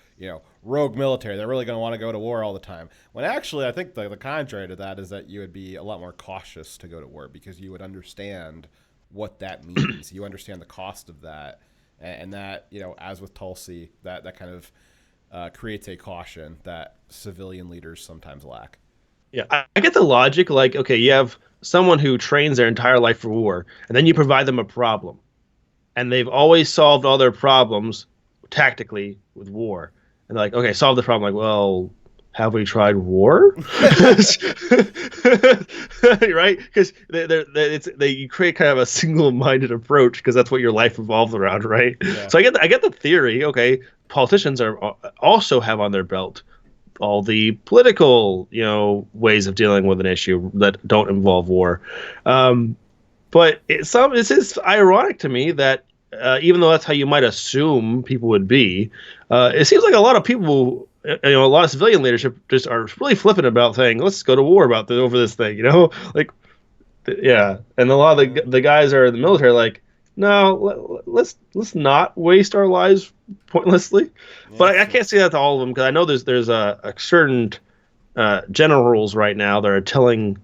rogue military. They're really going to want to go to war all the time. When actually, I think the contrary to that is that you would be a lot more cautious to go to war, because you would understand what that means. You understand the cost of that, and that as with Tulsi, that kind of creates a caution that civilian leaders sometimes lack. Yeah, I get the logic. Like, okay, you have someone who trains their entire life for war, and then you provide them a problem, and they've always solved all their problems tactically with war. And they're like, okay, solve the problem. Like, well, have we tried war? Right? Because you create kind of a single-minded approach, because that's what your life revolves around, right? Yeah. So I get the theory. Okay, politicians also have on their belt all the political ways of dealing with an issue that don't involve war. But this is ironic to me that even though that's how you might assume people would be, it seems like a lot of people, a lot of civilian leadership just are really flippant about saying, "Let's go to war over this thing," like yeah. And a lot of the guys are in the military like, no, let's not waste our lives pointlessly. Yeah, but I can't say that to all of them because I know there's a certain generals right now that are telling.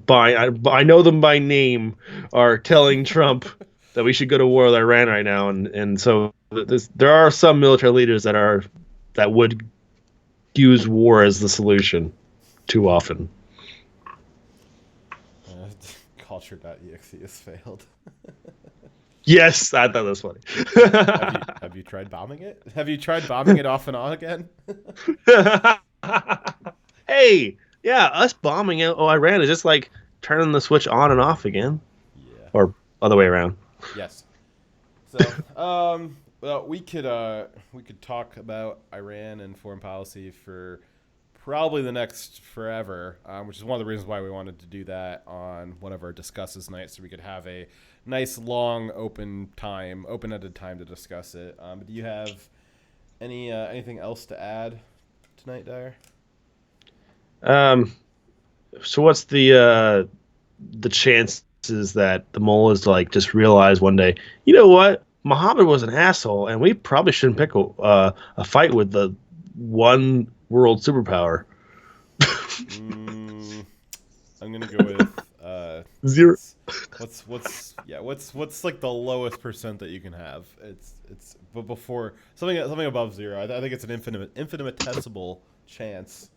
I know them by name, are telling Trump that we should go to war with Iran right now, and so there are some military leaders that would use war as the solution too often. Culture.exe has failed. Yes, I thought that was funny. Have you tried bombing it? Have you tried bombing it off and on again? Hey. Yeah, us bombing Iran is just like turning the switch on and off again. Yeah. Or other way around. Yes. So, well, we could talk about Iran and foreign policy for probably the next forever, which is one of the reasons why we wanted to do that on one of our discusses nights, so we could have a nice long open-ended time to discuss it. Do you have anything else to add tonight, Dyer? So what's the chances that the mullahs like just realize one day, you know what, Muhammad was an asshole, and we probably shouldn't pick a fight with the one world superpower? I'm gonna go with 0. What's like the lowest percent that you can have? But before something above 0. I think it's an infinitesimal chance.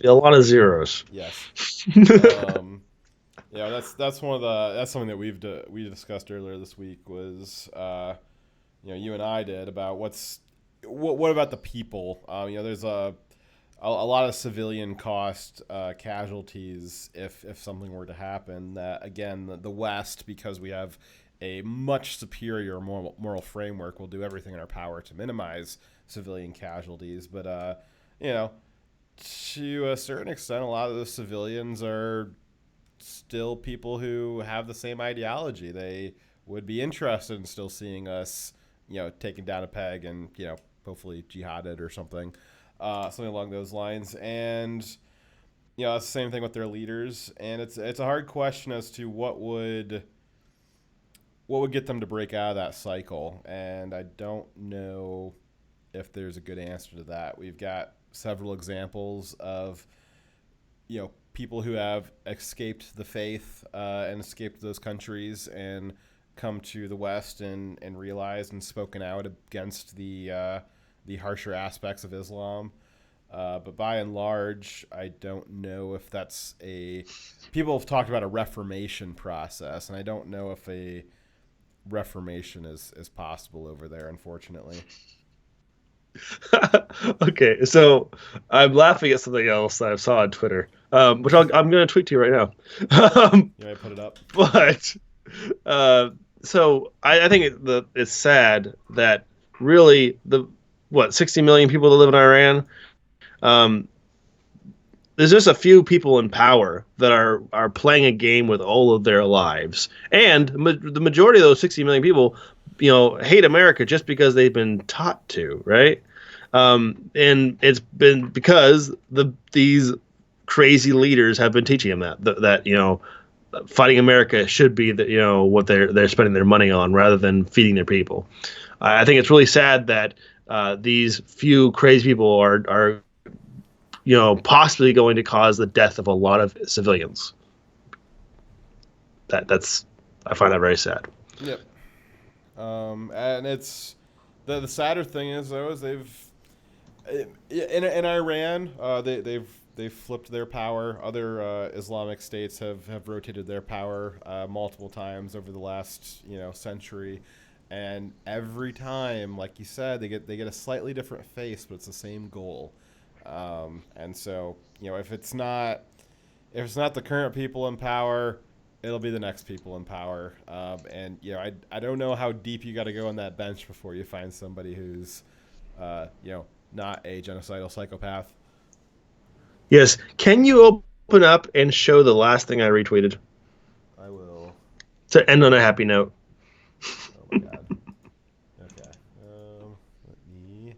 A lot of zeros. Yes. Yeah, that's something that we discussed earlier this week was you and I did about what about the people? There's a lot of civilian cost casualties if something were to happen. That again, the West, because we have a much superior moral framework, will do everything in our power to minimize civilian casualties. But to a certain extent, a lot of the civilians are still people who have the same ideology. They would be interested in still seeing us, taken down a peg and, hopefully jihaded or something along those lines. And, it's the same thing with their leaders. And it's a hard question as to what would get them to break out of that cycle. And I don't know if there's a good answer to that. We've got several examples of people who have escaped the faith and escaped those countries and come to the West and realized and spoken out against the harsher aspects of Islam. But by and large, I don't know if that's people have talked about a reformation process, and I don't know if a reformation is possible over there, unfortunately. Okay, so I'm laughing at something else that I saw on Twitter, which I'm going to tweet to you right now. I put it up. But so I think it's sad that really 60 million people that live in Iran. There's just a few people in power that are playing a game with all of their lives, and the majority of those 60 million people, hate America just because they've been taught to, right? And it's been because these crazy leaders have been teaching them that fighting America should be what they're spending their money on rather than feeding their people. I think it's really sad that these few crazy people are possibly going to cause the death of a lot of civilians. I find that very sad. Yep. And it's the sadder thing is though is in Iran they've flipped their power. Other Islamic states have rotated their power multiple times over the last century, and every time, like you said, they get a slightly different face, but it's the same goal. And so if it's not the current people in power, it'll be the next people in power. And I don't know how deep you got to go on that bench before you find somebody who's not a genocidal psychopath. Yes. Can you open up and show the last thing I retweeted? I will To end on a happy note. Oh my god. Okay. Let me.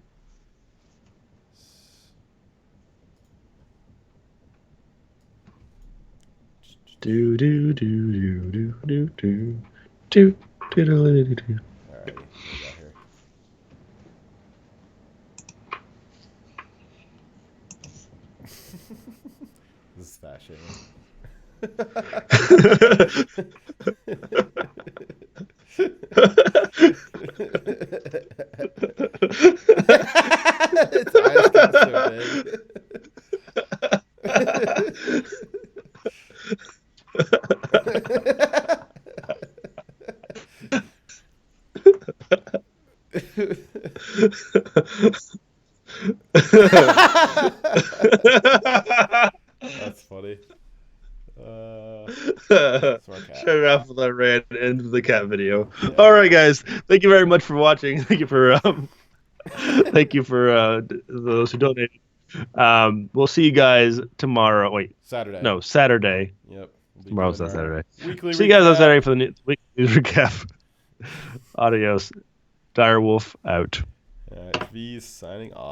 Do do do do do do do do do do do do. Alrighty, what we got here? This is fat Its eyes got so big. That's funny. Shut it off with that rant and end the cat video. Yeah. All right, guys. Thank you very much for watching. Thank you for those who donated. We'll see you guys tomorrow. Wait, Saturday. No, Saturday. Yep. Tomorrow's not Saturday. Weekly see you guys on Saturday for the weekly news recap. Adios. Direwolf out. V signing off.